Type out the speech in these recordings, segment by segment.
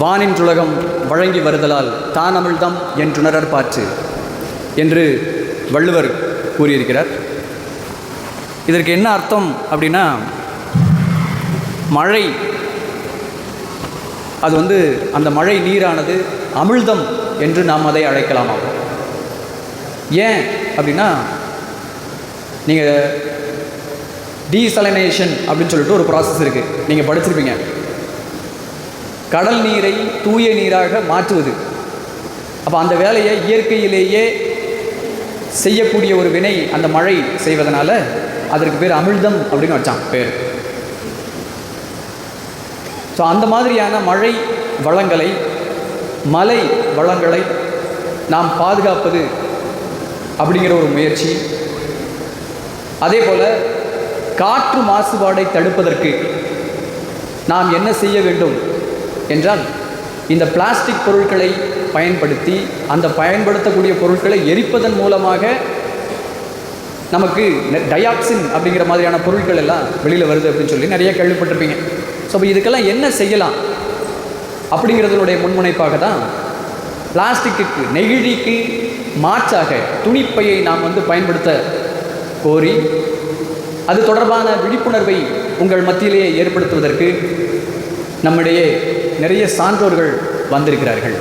வானின்றுலகம் வழங்கி வருதலால் தான் அமிழ்தம் என்றுணரற் பாற்று என்று வள்ளுவர் கூறியிருக்கிறார். இதற்கு என்ன அர்த்தம் அப்படின்னா, மழை அது அந்த மழை நீரானது அமிழ்தம் என்று நாம் அதை அழைக்கலாமாம். ஏன் அப்படின்னா, நீங்கள் டீசலினேஷன் அப்படின்னு சொல்லிட்டு ஒரு ப்ராசஸ் இருக்குது, நீங்கள் படிச்சிருப்பீங்க. கடல் நீரை தூய நீராக மாற்றுவது. அப்போ அந்த வேலையை இயற்கையிலேயே செய்யக்கூடிய ஒரு வினை அந்த மழை செய்வதனால அதற்கு பேர் அமிழ்தம் அப்படின்னு வச்சான் பேர். ஸோ அந்த மாதிரியான மழை வளங்களை, மலை வளங்களை நாம் பாதுகாப்பது அப்படிங்கிற ஒரு முயற்சி. அதே போல் காற்று மாசுபாடை தடுப்பதற்கு நாம் என்ன செய்ய வேண்டும் என்றால், இந்த பிளாஸ்டிக் பொருட்களை பயன்படுத்தி அந்த பயன்படுத்தக்கூடிய பொருட்களை எரிப்பதன் மூலமாக நமக்கு டயாக்சின் அப்படிங்கிற மாதிரியான பொருட்கள் எல்லாம் வெளியில் வருது அப்படின்னு சொல்லி நிறைய கேள்விப்பட்டிருப்பீங்க. ஸோ இப்போ இதுக்கெல்லாம் என்ன செய்யலாம் அப்படிங்கிறதுனுடைய முன்முனைப்பாக தான் பிளாஸ்டிக்கு, நெகிழிக்கு மாற்றாக துணிப்பையை நாம் பயன்படுத்த கோரி அது தொடர்பான விழிப்புணர்வை உங்கள் மத்தியிலேயே ஏற்படுத்துவதற்கு நம்மிடையே நிறைய சான்றோர்கள் வந்திருக்கிறார்கள்.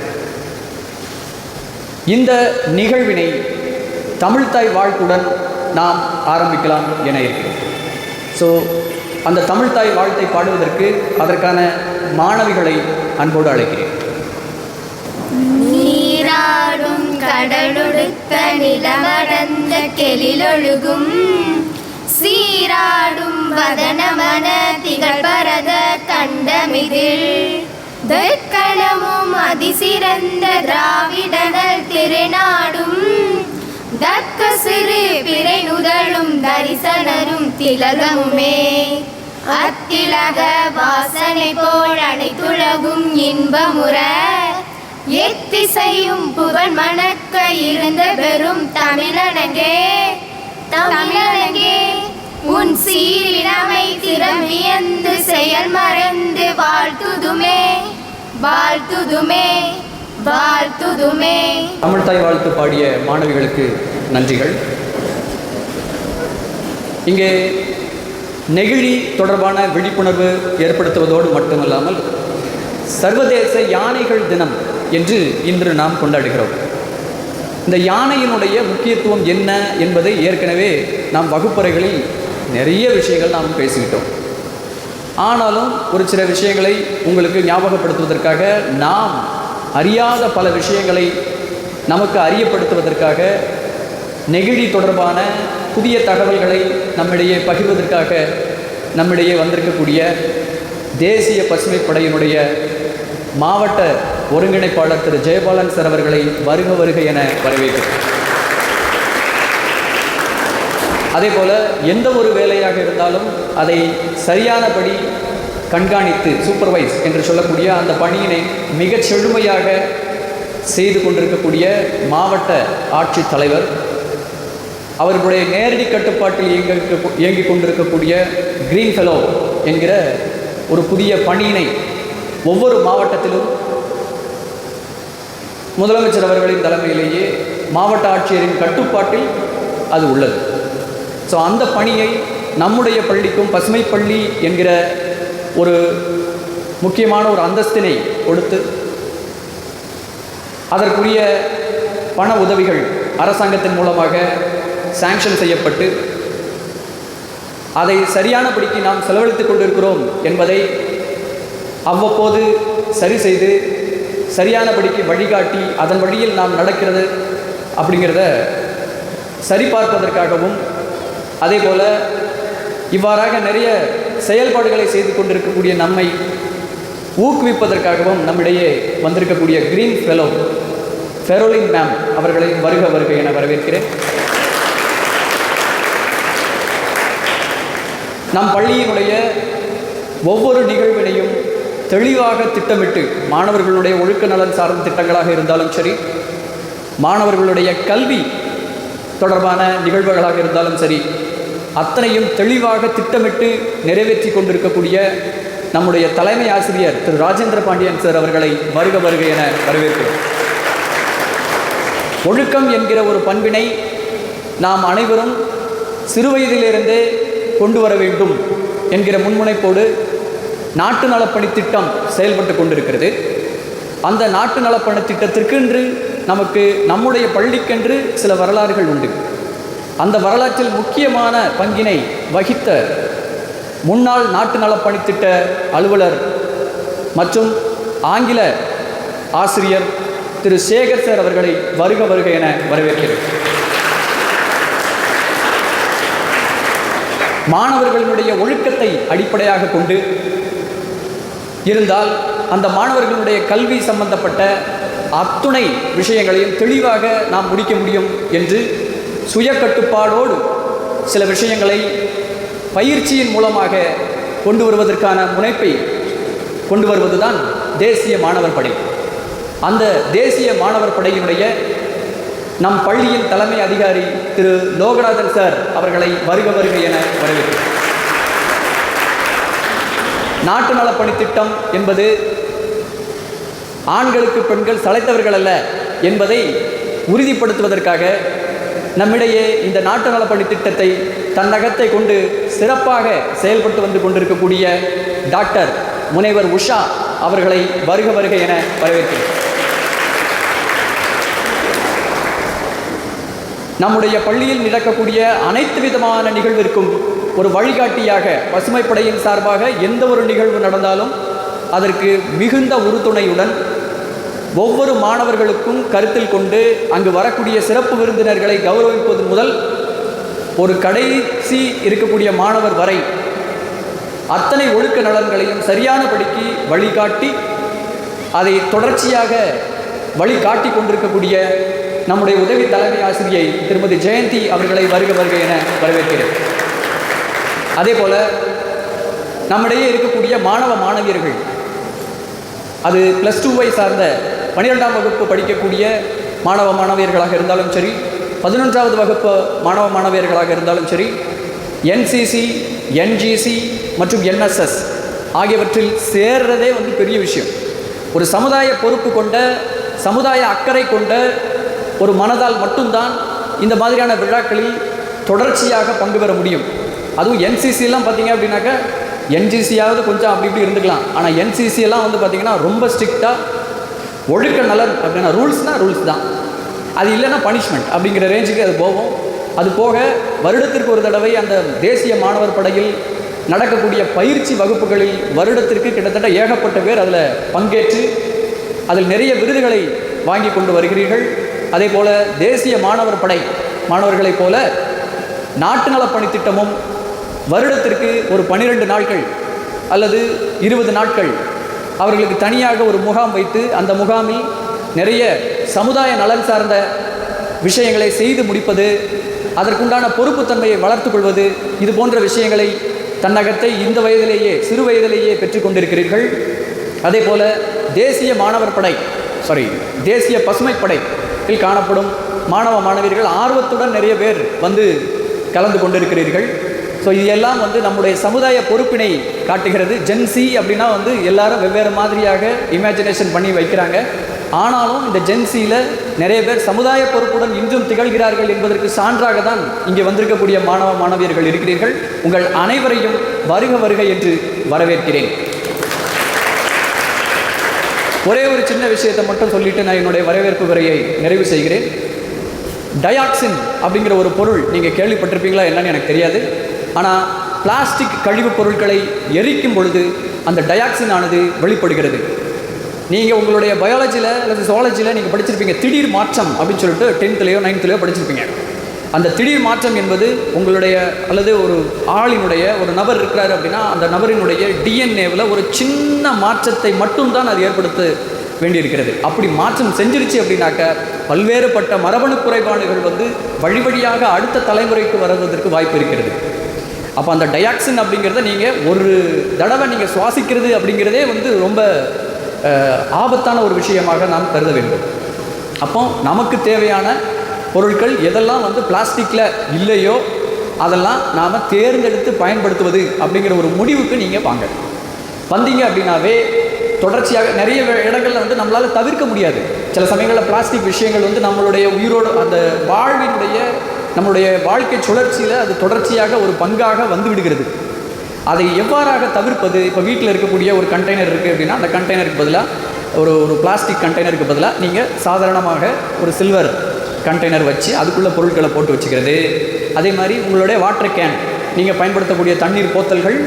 இந்த நிகழ்வினை தமிழ்த்தாய் வாழ்த்துடன் நாம் ஆரம்பிக்கலாம் என இருக்கிறோம். ஸோ அந்த தமிழ்த்தாய் வாழ்த்தை பாடுவதற்கு அதற்கான மாணவிகளை அன்போடு அழைக்கிறேன். நீராடும் கடலொடுத்த நிலமடந்த கெளிலொழுகும் சீராடும் வதனமன திகழ்பரத கண்டமிதில் தற்களமும் அதிசிறந்த திராவிடனல் திருநாடும் தக்க சிறு பிறை நுதலும் தரிசனரும் திலகமுமே அத்திலக வாசனை போல் அனைத்துலகும் இன்பமுற எத்திசையும் புகழ் மணக்க இருந்த பெரும் தமிழனங்கே தமிழனங்கே உன் சீரிழமை திறமியந்து செயல் மறந்து வாழ்த்துதுமே வாழ்த்துதுமே வாழ்த்துதுமே. தமிழ்த்தாய் வாழ்த்து பாடிய மாணவிகளுக்கு நன்றிகள். இங்கே நெகிழி தொடர்பான விழிப்புணர்வு ஏற்படுத்துவதோடு மட்டுமல்லாமல் சர்வதேச யானைகள் தினம் என்று இன்று நாம் கொண்டாடுகிறோம். இந்த யானையினுடைய முக்கியத்துவம் என்ன என்பதை ஏற்கனவே நாம் வகுப்பறைகளில் நிறைய விஷயங்கள் நாம் பேசிக்கிட்டோம். ஆனாலும் ஒரு சில விஷயங்களை உங்களுக்கு ஞாபகப்படுத்துவதற்காக, நாம் அறியாத பல விஷயங்களை நமக்கு அறியப்படுத்துவதற்காக, நெகிழி தொடர்பான புதிய தகவல்களை நம்மிடையே பகிர்வதற்காக நம்மிடையே வந்திருக்கக்கூடிய தேசிய பசுமை படையினுடைய மாவட்ட ஒருங்கிணைப்பாளர் திரு ஜெயபாலன் சார் அவர்களை வருக வருக என வரவேற்கிறேன். அதே போல் எந்த ஒரு வேலையாக இருந்தாலும் அதை சரியானபடி கண்காணித்து சூப்பர்வைஸ் என்று சொல்லக்கூடிய அந்த பணியினை மிகச் செழுமையாக செய்து கொண்டிருக்கக்கூடிய மாவட்ட ஆட்சித் தலைவர், அவர்களுடைய நேரடி கட்டுப்பாட்டில் இயங்கிக் கொண்டிருக்கக்கூடிய கிரீன் ஃபெலோ என்கிற ஒரு புதிய பணியினை ஒவ்வொரு மாவட்டத்திலும் முதலமைச்சர் அவர்களின் தலைமையிலேயே மாவட்ட ஆட்சியரின் கட்டுப்பாட்டில் அது உள்ளது. ஸோ அந்த பணியை நம்முடைய பள்ளிக்கும் பசுமை பள்ளி என்கிற ஒரு முக்கியமான ஒரு அந்தஸ்தினை கொடுத்து அதற்குரிய பண உதவிகள் அரசாங்கத்தின் மூலமாக சாங்ஷன் செய்யப்பட்டு அதை சரியானபடிக்கு நாம் செலவழித்துக் கொண்டிருக்கிறோம் என்பதை அவ்வப்போது சரி செய்து சரியானபடிக்கு வழிகாட்டி அதன் வழியில் நாம் நடக்கிறது அப்படிங்கிறத சரிபார்ப்பதற்காகவும், அதே போல் இவ்வாறாக நிறைய செயல்பாடுகளை செய்து கொண்டிருக்கக்கூடிய நம்மை ஊக்குவிப்பதற்காகவும் நம்மிடையே வந்திருக்கக்கூடிய கிரீன் ஃபெலோ ஃபெரோலின் மேம் அவர்களை வருக வருக என வரவேற்கிறேன். நம் பள்ளியினுடைய ஒவ்வொரு நிகழ்வினையும் தெளிவாக திட்டமிட்டு, மாணவர்களுடைய ஒழுக்க நலன் சார்ந்த திட்டங்களாக இருந்தாலும் சரி, மாணவர்களுடைய கல்வி தொடர்பான நிகழ்வுகளாக இருந்தாலும் சரி, அத்தனையும் தெளிவாக திட்டமிட்டு நிறைவேற்றி கொண்டிருக்கக்கூடிய நம்முடைய தலைமை ஆசிரியர் திரு ராஜேந்திர பாண்டியன் சார் அவர்களை வருக வருக என வரவேற்கிறோம். ஒழுக்கம் என்கிற ஒரு பண்பினை நாம் அனைவரும் சிறுவயதிலிருந்தே கொண்டு வர வேண்டும் என்கிற முன்முனைப்போடு நாட்டு நலப்பணி திட்டம் செயல்பட்டு கொண்டிருக்கிறது. அந்த நாட்டு நலப்பணி திட்டத்திற்கென்று நமக்கு நம்முடைய பள்ளிக்கென்று சில வரலாறுகள் உண்டு. அந்த வரலாற்றில் முக்கியமான பங்கினை வகித்த முன்னாள் நாட்டு நலப்பணி திட்ட அலுவலர் மற்றும் ஆங்கில ஆசிரியர் திரு சேகர் சார் அவர்களை வருக வருக என வரவேற்கிறேன். மாணவர்களுடைய ஒழுக்கத்தை அடிப்படையாக கொண்டு இருந்தால் அந்த மாணவர்களுடைய கல்வி சம்பந்தப்பட்ட அத்துணை விஷயங்களையும் தெளிவாக நாம் முடிக்க முடியும் என்று சுய கட்டுப்பாடோடு சில விஷயங்களை பயிற்சியின் மூலமாக கொண்டு வருவதற்கான முனைப்பை கொண்டு வருவதுதான் தேசிய மாணவர் படை. அந்த தேசிய மாணவர் படையினுடைய நம் பள்ளியின் தலைமை அதிகாரி திரு லோகநாதன் சார் அவர்களை வருக வருக என வரவேற்கிறேன். நாட்டு நலப்பணி திட்டம் என்பது ஆண்களுக்கு பெண்கள் சளைத்தவர்கள் அல்ல என்பதை உறுதிப்படுத்துவதற்காக நம்மிடையே இந்த நாட்டு நலப்பணி திட்டத்தை தன்னகத்தை கொண்டு சிறப்பாக செயல்பட்டு வந்து கொண்டிருக்கக்கூடிய டாக்டர் முனைவர் உஷா அவர்களை வருக வருக என வரவேற்கிறேன். நம்முடைய பள்ளியில் நடக்கக்கூடிய அனைத்து விதமான நிகழ்விற்கும் ஒரு வழிகாட்டியாக பசுமைப்படையின் சார்பாக எந்த ஒரு நிகழ்வு நடந்தாலும் அதற்கு மிகுந்த உறுதுணையுடன் ஒவ்வொரு மாணவர்களுக்கும் கருத்தில் கொண்டு அங்கு வரக்கூடிய சிறப்பு விருந்தினர்களை கௌரவிப்பது முதல் ஒரு கடைசி இருக்கக்கூடிய மாணவர் வரை அத்தனை ஒழுக்க நலன்களையும் சரியானபடிக்கு வழிகாட்டி அதை தொடர்ச்சியாக வழிகாட்டி கொண்டிருக்கக்கூடிய நம்முடைய உதவி தலைமை ஆசிரியை திருமதி ஜெயந்தி அவர்களை வருக வருக என வரவேற்கிறேன். அதே போல் நம்மிடையே இருக்கக்கூடிய மாணவ மாணவியர்கள், அது +2 சார்ந்த 12ஆம் வகுப்பு படிக்கக்கூடிய மாணவ மாணவியர்களாக இருந்தாலும் சரி, 11வது வகுப்பு மாணவ மாணவியர்களாக இருந்தாலும் சரி, NCC, NGC மற்றும் NSS ஆகியவற்றில் சேர்றதே பெரிய விஷயம். ஒரு சமுதாய பொறுப்பு கொண்ட, சமுதாய அக்கறை கொண்ட ஒரு மனதால் மட்டும்தான் இந்த மாதிரியான விழாக்களில் தொடர்ச்சியாக பங்கு பெற முடியும். அதுவும் NCCலாம் பார்த்தீங்க அப்படின்னாக்கா, NGCயாவது கொஞ்சம் அப்படி இப்படி இருந்துக்கலாம். ஆனால் NCCலாம் பார்த்தீங்கன்னா ரொம்ப ஸ்ட்ரிக்டாக ஒழுக்க நலன் அப்படின்னா ரூல்ஸ்னால் ரூல்ஸ் தான், அது இல்லைன்னா பனிஷ்மெண்ட் அப்படிங்கிற ரேஞ்சுக்கு அது போகும். அது போக வருடத்திற்கு ஒரு தடவை அந்த தேசிய மாணவர் படையில் நடக்கக்கூடிய பயிற்சி வகுப்புகளில் வருடத்திற்கு கிட்டத்தட்ட ஏகப்பட்ட பேர் அதில் பங்கேற்று அதில் நிறைய விருதுகளை வாங்கி கொண்டு வருகிறீர்கள். அதே போல் தேசிய மாணவர் படை மாணவர்களைப் போல நாட்டு நலப்பணி திட்டமும் வருடத்திற்கு ஒரு 12 நாட்கள் அல்லது 20 நாட்கள் அவர்களுக்கு தனியாக ஒரு முகாம் வைத்து அந்த முகாமில் நிறைய சமுதாய நலன் சார்ந்த விஷயங்களை செய்து முடிப்பது, அதற்குண்டான பொறுப்புத்தன்மையை வளர்த்து கொள்வது, இது போன்ற விஷயங்களை தன்னகத்தை இந்த வயதிலேயே சிறு வயதிலேயே பெற்றுக்கொண்டிருக்கிறீர்கள். அதே போல் தேசிய மாணவர் படை தேசிய பசுமை படையில் காணப்படும் மாணவ மாணவியர்கள் ஆர்வத்துடன் நிறைய பேர் கலந்து கொண்டிருக்கிறீர்கள். ஸோ இது எல்லாம் நம்முடைய சமுதாய பொறுப்பினை காட்டுகிறது. ஜென்சி அப்படின்னா எல்லாரும் வெவ்வேறு மாதிரியாக இமேஜினேஷன் பண்ணி வைக்கிறாங்க. ஆனாலும் இந்த ஜென்சியில் நிறைய பேர் சமுதாய பொறுப்புடன் இன்றும் திகழ்கிறார்கள் என்பதற்கு சான்றாக தான் இங்கே வந்திருக்கக்கூடிய மாணவ மாணவியர்கள் இருக்கிறீர்கள். உங்கள் அனைவரையும் வருக வருக என்று வரவேற்கிறேன். ஒரே ஒரு சின்ன விஷயத்தை மட்டும் சொல்லிட்டு நான் என்னுடைய வரவேற்பு உரையை நிறைவு செய்கிறேன். டயாக்சின் அப்படிங்கிற ஒரு பொருள் நீங்கள் கேள்விப்பட்டிருப்பீங்களா என்னன்னு எனக்கு தெரியாது. ஆனால் பிளாஸ்டிக் கழிவுப் பொருட்களை எரிக்கும் பொழுது அந்த டயாக்சின் ஆனது வெளிப்படுகிறது. நீங்கள் உங்களுடைய பயாலஜியில் அல்லது சுவாலஜியில் நீங்கள் படிச்சிருப்பீங்க, திடீர் மாற்றம் அப்படின்னு சொல்லிட்டு 10th 9th படிச்சிருப்பீங்க. அந்த திடீர் மாற்றம் என்பது உங்களுடைய அல்லது ஒரு ஆளினுடைய ஒரு நபர் இருக்கிறாரு அப்படின்னா அந்த நபரினுடைய டிஎன்ஏவில் ஒரு சின்ன மாற்றத்தை மட்டும்தான் அது ஏற்படுத்த வேண்டியிருக்கிறது. அப்படி மாற்றம் செஞ்சிருச்சு அப்படின்னாக்க பல்வேறுபட்ட மரபணு குறைபாடுகள் வழி வழியாக அடுத்த தலைமுறைக்கு வருவதற்கு வாய்ப்பு இருக்கிறது. அப்போ அந்த டயாக்சின் அப்படிங்கிறத நீங்கள் ஒரு தடவை நீங்கள் சுவாசிக்கிறது அப்படிங்கிறதே ரொம்ப ஆபத்தான ஒரு விஷயமாக நாம் கருத வேண்டும். அப்போ நமக்கு தேவையான பொருட்கள் எதெல்லாம் பிளாஸ்டிக்கில் இல்லையோ அதெல்லாம் நாம் தேர்ந்தெடுத்து பயன்படுத்துவது அப்படிங்கிற ஒரு முடிவுக்கு நீங்கள் வாங்க. வந்தீங்க அப்படின்னாவே தொடர்ச்சியாக நிறைய இடங்களில் வந்து நம்மளால் தவிர்க்க முடியாது. சில சமயங்களில் பிளாஸ்டிக் விஷயங்கள் வந்து நம்மளுடைய உயிரோடு அந்த நம்மளுடைய வாழ்க்கை சுழற்சியில் அது தொடர்ச்சியாக ஒரு பங்காக வந்து விடுகிறது. அதை எவ்வாறாக தவிர்ப்பது? இப்போ வீட்டில் இருக்கக்கூடிய ஒரு கண்டெய்னர் இருக்குது அப்படின்னா அந்த கண்டெய்னருக்கு பதிலாக ஒரு பிளாஸ்டிக் கண்டெய்னருக்கு பதிலாக நீங்கள் சாதாரணமாக ஒரு சில்வர் கண்டெய்னர் வச்சு அதுக்குள்ளே பொருட்களை போட்டு வச்சுக்கிறது. அதே மாதிரி உங்களுடைய வாட்டர் கேன், நீங்கள் பயன்படுத்தக்கூடிய தண்ணீர் போத்தல்கள்,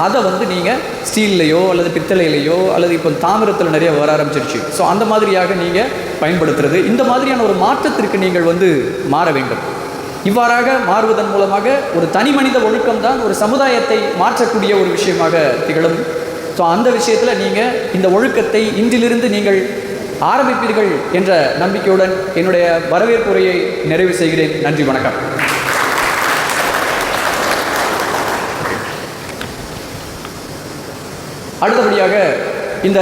அதை வந்து நீங்கள் ஸ்டீல்லையோ அல்லது பித்தளையிலையோ அல்லது இப்போ தாமிரத்தில் நிறைய வர ஆரம்பிச்சிருச்சு. ஸோ அந்த மாதிரியாக நீங்கள் பயன்படுத்துறது, இந்த மாதிரியான ஒரு மாற்றத்திற்கு நீங்கள் வந்து மாற வேண்டும். இவ்வாறாக மாறுவதன் மூலமாக ஒரு தனி மனித ஒழுக்கம் தான் ஒரு சமுதாயத்தை மாற்றக்கூடிய ஒரு விஷயமாக திகழும். ஸோ அந்த விஷயத்தில் நீங்கள் இந்த ஒழுக்கத்தை இன்றிலிருந்து நீங்கள் ஆரம்பிப்பீர்கள் என்ற நம்பிக்கையுடன் என்னுடைய வரவேற்பு உரையை நிறைவு செய்கிறேன். நன்றி, வணக்கம். அடுத்தபடியாக இந்த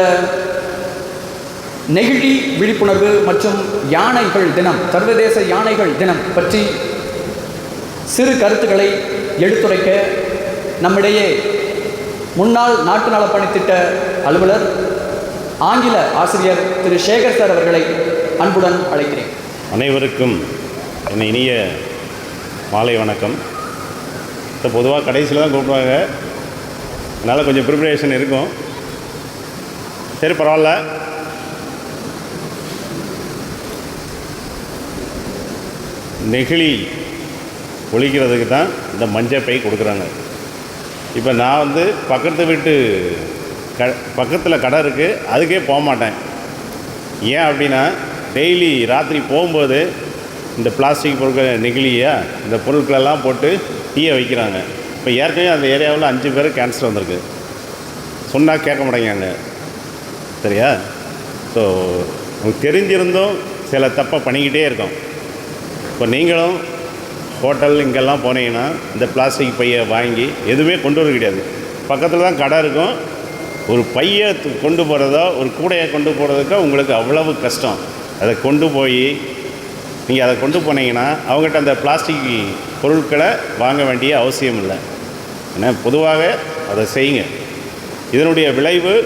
நெகிழி விழிப்புணர்வு மற்றும் யானைகள் தினம், சர்வதேச யானைகள் தினம் பற்றி சிறு கருத்துக்களை எடுத்துரைக்க நம்மிடையே முன்னாள் நாட்டு நலப்பணித்திட்ட அலுவலர் ஆங்கில ஆசிரியர் திரு சேகர் சார் அவர்களை அன்புடன் அழைக்கிறேன். அனைவருக்கும் என் இனிய மாலை வணக்கம். இப்போ பொதுவாக கடைசியில் தான் கூப்பிடுவாங்க, அதனால் கொஞ்சம் ப்ரிப்பரேஷன் இருக்கும். சரி, பரவாயில்ல. நெகிழி ஒழிக்கிறதுக்கு தான் இந்த மஞ்சள் பை கொடுக்குறாங்க. இப்போ நான் வந்து பக்கத்து வீட்டு பக்கத்தில் கடை இருக்குது, அதுக்கே போக மாட்டேன். ஏன் அப்படின்னா டெய்லி ராத்திரி போகும்போது இந்த பிளாஸ்டிக் பொருட்கள், நெகிழியா இந்த பொருட்களெல்லாம் போட்டு டீயை வைக்கிறாங்க. இப்போ ஏற்கனவே அந்த ஏரியாவில் 5 பேர் கேன்சர் வந்திருக்கு. சொன்னால் கேட்க மாட்டேங்காங்க. சரியா? ஸோ நமக்கு தெரிஞ்சிருந்தும் சில தப்பை பண்ணிக்கிட்டே இருக்கோம். இப்போ நீங்களும் ஹோட்டல் இங்கெல்லாம் போனீங்கன்னா இந்த பிளாஸ்டிக் பையை வாங்கி எதுவுமே கொண்டு வர கிடையாது. பக்கத்தில் தான் கடை இருக்கும். ஒரு பையை கொண்டு போகிறதோ ஒரு கூடையை கொண்டு போகிறதுக்கோ உங்களுக்கு அவ்வளவு கஷ்டம். அதை கொண்டு போய் நீங்கள் அதை கொண்டு போனீங்கன்னா அவங்ககிட்ட அந்த பிளாஸ்டிக் பொருட்களை வாங்க வேண்டிய அவசியம் இல்லை. ஏன்னா பொதுவாக அதை செய்யுங்க. இதனுடைய விளைவு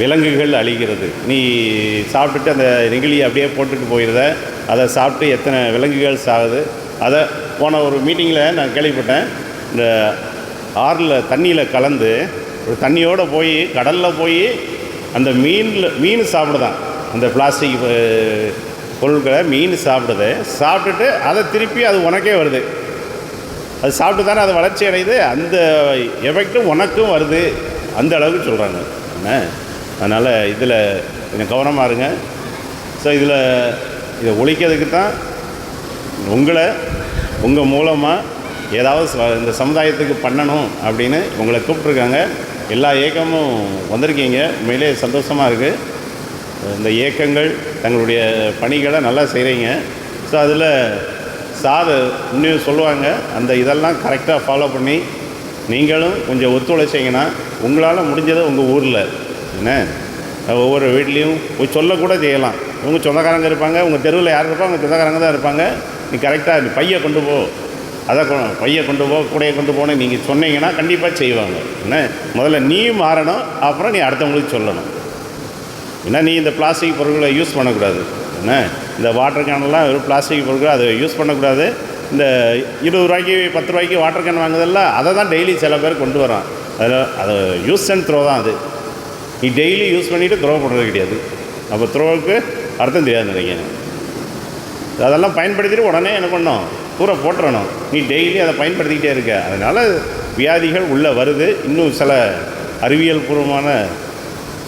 விலங்குகள் அழிகிறது. நீ சாப்பிட்டுட்டு அந்த நெகிழியை அப்படியே போட்டுட்டு போயிடுத, அதை சாப்பிட்டு எத்தனை விலங்குகள் சாகுது. அதை போன ஒரு மீட்டிங்கில் நான் கேள்விப்பட்டேன். இந்த ஆறில் தண்ணியில் கலந்து ஒரு தண்ணியோடு போய் கடலில் போய் அந்த மீன் சாப்பிடுதான் அந்த பிளாஸ்டிக் பொருட்களை. மீன் சாப்பிட்டுட்டு அதை திருப்பி அது உனக்கே வருது. அது சாப்பிட்டு தானே அது வளர்ச்சி அடையுது. அந்த எஃபெக்டும் உனக்கும் வருது. அந்த அளவுக்கு சொல்கிறாங்க. என்ன, அதனால் இதில் கொஞ்சம் கவனமாக இருங்க. ஸோ இதை ஒழிக்கிறதுக்கு தான் உங்கள் மூலமாக ஏதாவது இந்த சமுதாயத்துக்கு பண்ணணும் அப்படின்னு உங்களை கூப்பிட்ருக்காங்க. எல்லா இயக்கமும் வந்திருக்கீங்க. உண்மையிலே சந்தோஷமாக இருக்குது. இந்த இயக்கங்கள் தங்களுடைய பணிகளை நல்லா செய்கிறீங்க. ஸோ அதில் சார் இன்னும் சொல்லுவாங்க, அந்த இதெல்லாம் கரெக்டாக ஃபாலோ பண்ணி நீங்களும் கொஞ்சம் ஒத்துழைச்சிங்கன்னா உங்களால் முடிஞ்சதை உங்கள் ஊரில் என்ன ஒவ்வொரு வீட்லேயும் போய் சொல்லக்கூட செய்யலாம். உங்கள் சொந்தக்காரங்க இருப்பாங்க, உங்கள் தெருவில் யார் இருப்பாங்க, உங்கள் சொந்தக்காரங்க தான் இருப்பாங்க. நீ கரெக்டாக நீ பையை கொண்டு போ, அதை பையை கொண்டு போ, கூடையை கொண்டு போன்னு நீங்கள் சொன்னீங்கன்னா கண்டிப்பாக செய்வாங்க. என்ன, முதல்ல நீ மாறணும், அப்புறம் நீ அடுத்தவங்களுக்கு சொல்லணும். ஏன்னா நீ இந்த பிளாஸ்டிக் பொருட்களை யூஸ் பண்ணக்கூடாது. என்ன, இந்த வாட்டர் கேனெல்லாம் வெறும் பிளாஸ்டிக் பொருட்கள் அதை யூஸ் பண்ணக்கூடாது. இந்த 20 ரூபாய்க்கு 10 ரூபாய்க்கு வாட்டர் கேன் வாங்குதில்ல, அதை தான் டெய்லி சில பேர் கொண்டு வரான். அதை யூஸ் அண்ட் த்ரோ தான். அது நீ டெய்லி யூஸ் பண்ணிவிட்டு த்ரோ பண்ணுறது கிடையாது. அப்போ த்ரோவுக்கு அர்த்தம் தெரியாது நினைக்கிறேன். அதெல்லாம் பயன்படுத்திட்டு உடனே என்ன பண்ணணும், தூர போட்டுறணும். நீ டெய்லி அதை பயன்படுத்திக்கிட்டே இருக்க. அதனால் வியாதிகள் உள்ளே வருது. இன்னும் சில அறிவியல் பூர்வமான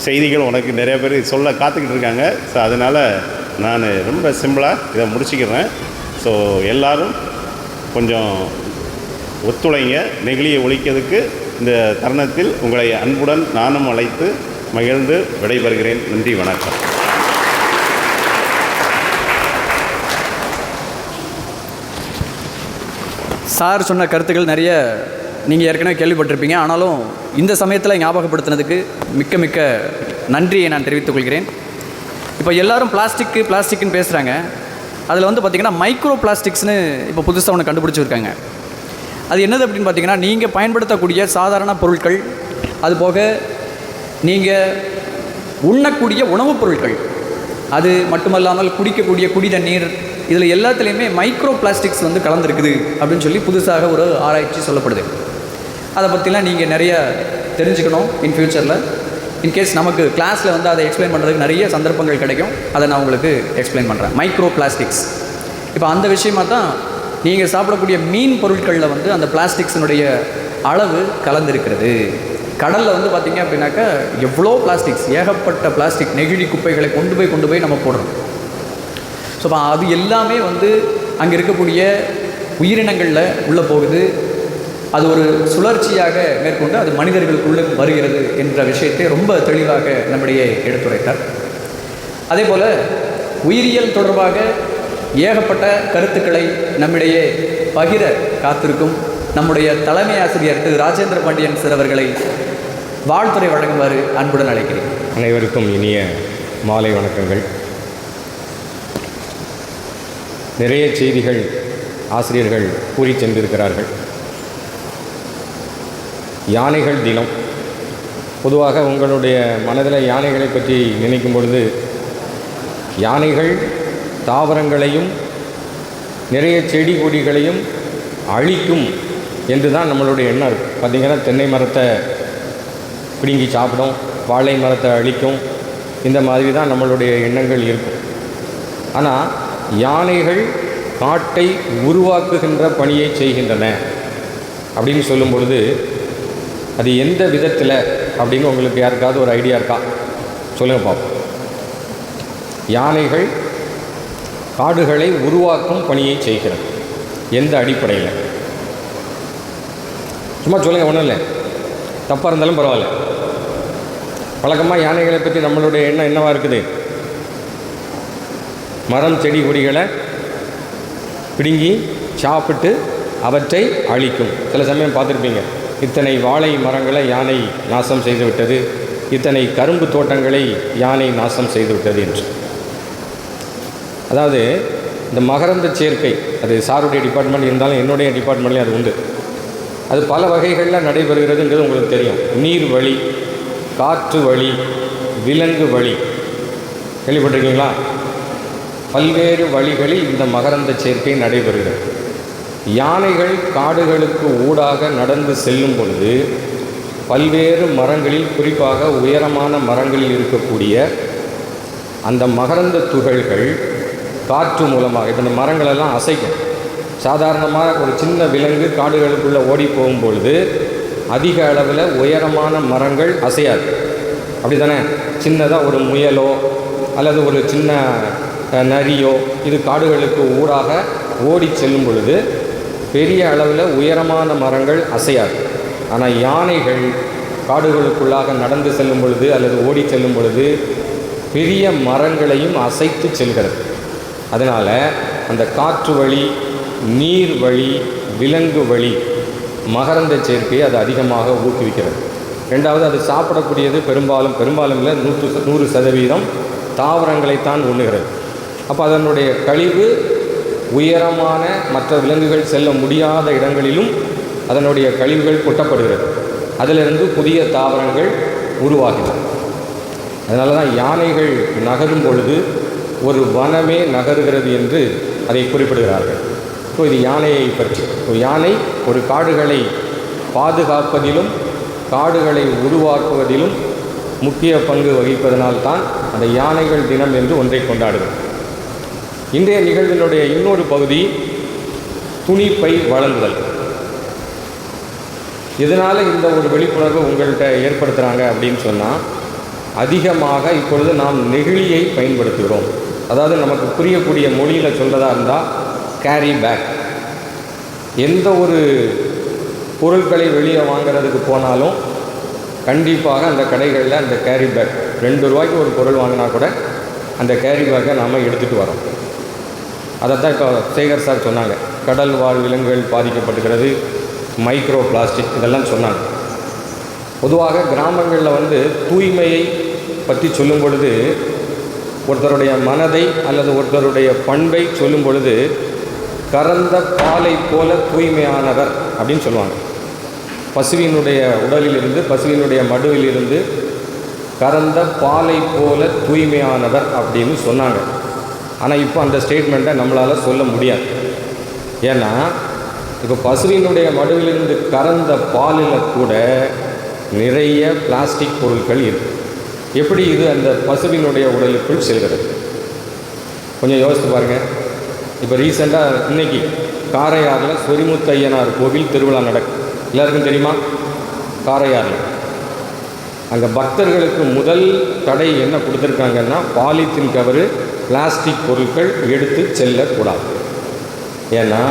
செய்திகள் உனக்கு நிறைய பேர் சொல்ல காத்துக்கிட்டு இருக்காங்க. ஸோ அதனால் நான் ரொம்ப சிம்பிளாக இதை முடிச்சுக்கிறேன். ஸோ எல்லோரும் கொஞ்சம் ஒத்துழைங்க. நெகிழியை ஒழிக்கிறதுக்கு இந்த தருணத்தில் உங்களை அன்புடன் நானும் அழைத்து மகிழ்ந்து விடைபெறுகிறேன். நன்றி, வணக்கம். சார் சொன்ன கருத்துக்கள் நிறைய நீங்கள் ஏற்கனவே கேள்விப்பட்டிருப்பீங்க. ஆனாலும் இந்த சமயத்தில் ஞாபகப்படுத்தினதுக்கு மிக்க மிக்க நன்றியை நான் தெரிவித்துக் கொள்கிறேன். இப்போ எல்லோரும் பிளாஸ்டிக்குன்னு பேசுகிறாங்க. அதில் வந்து பார்த்திங்கன்னா மைக்ரோ பிளாஸ்டிக்ஸ்னு இப்போ புதுசாக ஒன்று கண்டுபிடிச்சிருக்காங்க. அது என்னது அப்படின்னு பார்த்தீங்கன்னா, நீங்கள் பயன்படுத்தக்கூடிய சாதாரண பொருட்கள், அதுபோக நீங்கள் உண்ணக்கூடிய உணவுப் பொருட்கள், அது மட்டுமல்லாமல் குடிக்கக்கூடிய குடி தண்ணீர், இதில் எல்லாத்துலேயுமே மைக்ரோ பிளாஸ்டிக்ஸ் வந்து கலந்துருக்குது அப்படின்னு சொல்லி புதுசாக ஒரு ஆராய்ச்சி சொல்லப்படுது. அதை பற்றிலாம் நீங்கள் நிறைய தெரிஞ்சுக்கணும் இன் ஃப்யூச்சரில். இன்கேஸ் நமக்கு கிளாஸில் வந்து அதை எக்ஸ்பிளைன் பண்ணுறதுக்கு நிறைய சந்தர்ப்பங்கள் கிடைக்கும். அதை நான் உங்களுக்கு எக்ஸ்பிளைன் பண்ணுறேன். மைக்ரோ பிளாஸ்டிக்ஸ், இப்போ அந்த விஷயமாக தான் நீங்கள் சாப்பிடக்கூடிய மீன் பொருட்களில் வந்து அந்த பிளாஸ்டிக்ஸினுடைய அளவு கலந்துருக்கிறது. கடலில் வந்து பார்த்திங்க அப்படின்னாக்கா எவ்வளோ பிளாஸ்டிக்ஸ், ஏகப்பட்ட பிளாஸ்டிக் நெகிழி குப்பைகளை கொண்டு போய் நம்ம போடுறோம். ஸோ அது எல்லாமே வந்து அங்கே இருக்கக்கூடிய உயிரினங்களில் உள்ளே போகுது. அது ஒரு சுழற்சியாக மேற்கொண்டு அது மனிதர்களுக்குள்ளே வருகிறது என்ற விஷயத்தை ரொம்ப தெளிவாக நம்மிடையே எடுத்துரைத்தார். அதே போல் உயிரியல் தொடர்பாக ஏகப்பட்ட கருத்துக்களை நம்மிடையே பகிர காத்திருக்கும் நம்முடைய தலைமை ஆசிரியர் திரு ராஜேந்திர பாண்டியன் சார் அவர்களை வாழ்த்துறை வழங்குமாறு அன்புடன் அழைக்கிறேன். அனைவருக்கும் இனிய மாலை வணக்கங்கள். நிறைய செய்திகள் ஆசிரியர்கள் கூறி சென்றிருக்கிறார்கள். யானைகள் தினம், பொதுவாக உங்களுடைய மனதில் யானைகளை பற்றி நினைக்கும் பொழுது யானைகள் தாவரங்களையும் நிறைய செடி கொடிகளையும் அழிக்கும் என்று தான் நம்மளுடைய எண்ணம் இருக்குது. பார்த்திங்கன்னா தென்னை மரத்தை பிடுங்கி சாப்பிடும், வாழை மரத்தை அழிக்கும், இந்த மாதிரி தான் நம்மளுடைய எண்ணங்கள் இருக்கும். ஆனால் யானைகள் காட்டை உருவாக்குகின்ற பணியை செய்கின்றன அப்படின்னு சொல்லும் பொழுது அது எந்த விதத்தில் அப்படின்னு உங்களுக்கு யாருக்காவது ஒரு ஐடியா இருக்கா? சொல்லுங்கள் பார்ப்போம். யானைகள் காடுகளை உருவாக்கும் பணியை செய்கிறது. எந்த அடிப்படையில்? சும்மா சொல்லுங்கள், ஒன்றும் இல்லை, தப்பாக இருந்தாலும் பரவாயில்ல. வழக்கமாக யானைகளை பற்றி நம்மளுடைய எண்ணம் என்னவாக இருக்குது? மரம் செடி கொடிகளை பிடுங்கி சாப்பிட்டு அவற்றை அழிக்கும். சில சமயம் பார்த்துருப்பீங்க, இத்தனை வாழை மரங்களை யானை நாசம் செய்து விட்டது, இத்தனை கரும்பு தோட்டங்களை யானை நாசம் செய்து விட்டது என்று. அதாவது இந்த மகரந்த சேர்க்கை, அது சாருடைய டிபார்ட்மெண்ட் இருந்தாலும் என்னுடைய டிபார்ட்மெண்ட்லேயும் அது உண்டு. அது பல வகைகளில் நடைபெறுகிறதுங்கிறது உங்களுக்கு தெரியும். நீர் வழி, காற்று வழி, விலங்கு வழி, கேள்விப்பட்டிருக்கீங்களா? பல்வேறு வழிகளில் இந்த மகரந்த சேர்க்கை நடைபெறுகிறது. யானைகள் காடுகளுக்கு ஊடாக நடந்து செல்லும் பொழுது பல்வேறு மரங்களில், குறிப்பாக உயரமான மரங்களில் இருக்கக்கூடிய அந்த மகரந்த துகள்கள் காற்று மூலமாக, இப்போ இந்த மரங்களெல்லாம் அசைக்கும். சாதாரணமாக ஒரு சின்ன விலங்கு காடுகளுக்குள்ளே ஓடி போகும்பொழுது அதிக அளவில் உயரமான மரங்கள் அசையாது, அப்படி தானே? சின்னதாக ஒரு முயலோ அல்லது ஒரு சின்ன நரியோ இது காடுகளுக்கு ஊடாக ஓடி செல்லும் பொழுது பெரிய அளவில் உயரமான மரங்கள் அசையாது. ஆனால் யானைகள் காடுகளுக்குள்ளாக நடந்து செல்லும் பொழுது அல்லது ஓடி செல்லும் பொழுது பெரிய மரங்களையும் அசைத்து செல்கிறது. அதனால் அந்த காற்று வழி, நீர் வழி, விலங்கு வழி மகரந்த சேர்க்கையை அது அதிகமாக ஊக்குவிக்கிறது. ரெண்டாவது, அது சாப்பிடக்கூடியது பெரும்பாலும் இல்லை, 100% தாவரங்களைத்தான் உண்ணுகிறது. அப்போ அதனுடைய கழிவு உயரமான மற்ற விலங்குகள் செல்ல முடியாத இடங்களிலும் அதனுடைய கழிவுகள் கொட்டப்படுகிறது. அதிலிருந்து புதிய தாவரங்கள் உருவாகின்றன. அதனால தான் யானைகள் நகரும் பொழுது ஒரு வனமே நகருகிறது என்று அதை குறிப்பிடுகிறார்கள். ஸோ இது யானையை பற்றி. யானை ஒரு காடுகளை பாதுகாப்பதிலும் காடுகளை உருவாக்குவதிலும் முக்கிய பங்கு வகிப்பதனால்தான் அந்த யானைகள் தினம் என்று ஒன்றை கொண்டாடுகிறோம். இன்றைய நிகழ்வினுடைய இன்னொரு பகுதி துணிப்பை வழங்குதல். இதனால் இந்த ஒரு விழிப்புணர்வு உங்கள்கிட்ட ஏற்படுத்துகிறாங்க அப்படின்னு சொன்னால், அதிகமாக இப்பொழுது நாம் நெகிழியை பயன்படுத்துகிறோம். அதாவது நமக்கு புரியக்கூடிய மொழியில் சொல்கிறதா இருந்தால் கேரி பேக். எந்த ஒரு பொருட்களை வெளியே வாங்கிறதுக்கு போனாலும் கண்டிப்பாக அந்த கடைகளில் அந்த கேரி பேக், 2 ரூபாய்க்கு ஒரு பொருள் வாங்கினா கூட அந்த கேரி பேக்கை நாம் எடுத்துகிட்டு வரோம். அதைத்தான் இப்போ சேகர் சார் சொன்னாங்க, கடல் வாழ் விலங்குகள் பாதிக்கப்படுகிறது, மைக்ரோ பிளாஸ்டிக் இதெல்லாம் சொன்னாங்க. பொதுவாக கிராமங்களில் தூய்மையை பற்றி சொல்லும் பொழுது, ஒருத்தருடைய மனதை அல்லது ஒருத்தருடைய பண்பை சொல்லும் பொழுது, கறந்த பாலை போல தூய்மையானவர் அப்படின்னு சொல்லுவாங்க. பசுவினுடைய உடலிலிருந்து, பசுவினுடைய மடுவிலிருந்து கறந்த பாலை போல தூய்மையானவர் அப்படின்னு சொன்னாங்க. ஆனால் இப்போ அந்த ஸ்டேட்மெண்ட்டை நம்மளால் சொல்ல முடியாது. ஏன்னா இப்போ பசுவினுடைய மடுவிலிருந்து கறந்த பாலில் கூட நிறைய பிளாஸ்டிக் பொருட்கள் இருக்குது. எப்படி இது அந்த பசுவினுடைய உடலுக்குள் செல்கிறது? கொஞ்சம் யோசித்து பாருங்கள். இப்போ ரீசெண்டாக இன்றைக்கி காரையாறில் சொரிமுத்தையனார் கோவில் திருவிழா நடக்கும். எல்லாருக்கும் தெரியுமா? காரையாறில் அங்கே பக்தர்களுக்கு முதல் தடை என்ன கொடுத்துருக்காங்கன்னா, பாலித்தீன் கவரு, பிளாஸ்டிக் பொருட்கள் எடுத்து செல்லக்கூடாது. ஏன்னா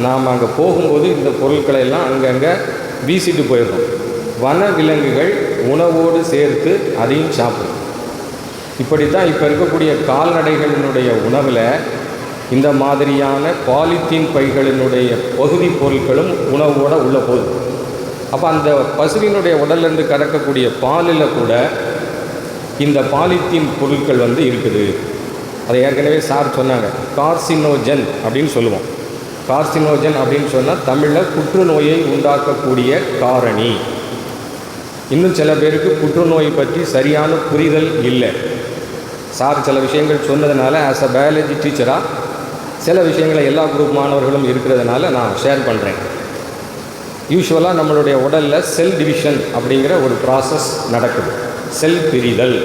நாம் அங்கே போகும்போது இந்த பொருட்களை எல்லாம் அங்கங்கே வீசிட்டு போயிடுறோம். வன விலங்குகள் உணவோடு சேர்த்து அதையும் சாப்பிடும். இப்படி தான் இப்போ இருக்கக்கூடிய கால்நடைகளினுடைய உணவில் இந்த மாதிரியான பாலித்தீன் பைகளினுடைய பகுதி பொருட்களும் உணவோடு உள்ளே போகுது. அப்போ அந்த பசுவினுடைய உடல்லேருந்து கறக்கக்கூடிய பாலில் கூட இந்த பாலித்தீன் பொருட்கள் இருக்குது. அதை ஏற்கனவே சார் சொன்னாங்க, கார்சினோஜன் அப்படின்னு சொல்லுவோம். கார்சினோஜன் அப்படின்னு சொன்னால் தமிழில் புற்றுநோயை உண்டாக்கக்கூடிய காரணி. இன்னும் சில பேருக்கு புற்றுநோய் பற்றி சரியான புரிதல் இல்லை. சார் சில விஷயங்கள் சொன்னதுனால ஆஸ் அ பயாலஜி டீச்சராக சில விஷயங்களை எல்லா குரூப் மாணவர்களும் இருக்கிறதுனால நான் ஷேர் பண்ணுறேன். யூஸ்வலாக நம்மளுடைய உடலில் செல் டிவிஷன் அப்படிங்கிற ஒரு ப்ராசஸ் நடக்குது, செல் பிரிதல்.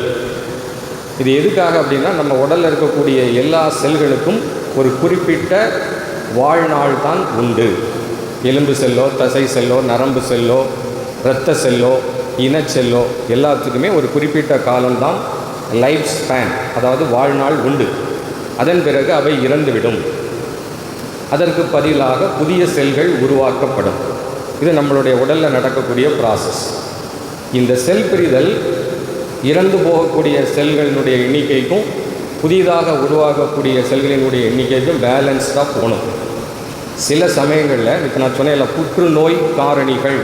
இது எதுக்காக அப்படின்னா, நம்ம உடலில் இருக்கக்கூடிய எல்லா செல்களுக்கும் ஒரு குறிப்பிட்ட வாழ்நாள் தான் உண்டு. எலும்பு செல்லோ, தசை செல்லோ, நரம்பு செல்லோ, இரத்த செல்லோ, இனச்செல்லோ எல்லாத்துக்குமே ஒரு குறிப்பிட்ட காலம்தான் லைஃப் ஸ்பேன், அதாவது வாழ்நாள் உண்டு. அதன் பிறகு அவை இறந்துவிடும். அதற்கு பதிலாக புதிய செல்கள் உருவாக்கப்படும். இது நம்மளுடைய உடலில் நடக்கக்கூடிய ப்ராசஸ். இந்த செல் பிரிதல் இறந்து போகக்கூடிய செல்களினுடைய எண்ணிக்கைக்கும் புதிதாக உருவாகக்கூடிய செல்களினுடைய எண்ணிக்கைக்கும் பேலன்ஸ்டாக போகணும். சில சமயங்களில் இப்போ நான் சொன்னேன்ல, புற்றுநோய் காரணிகள்,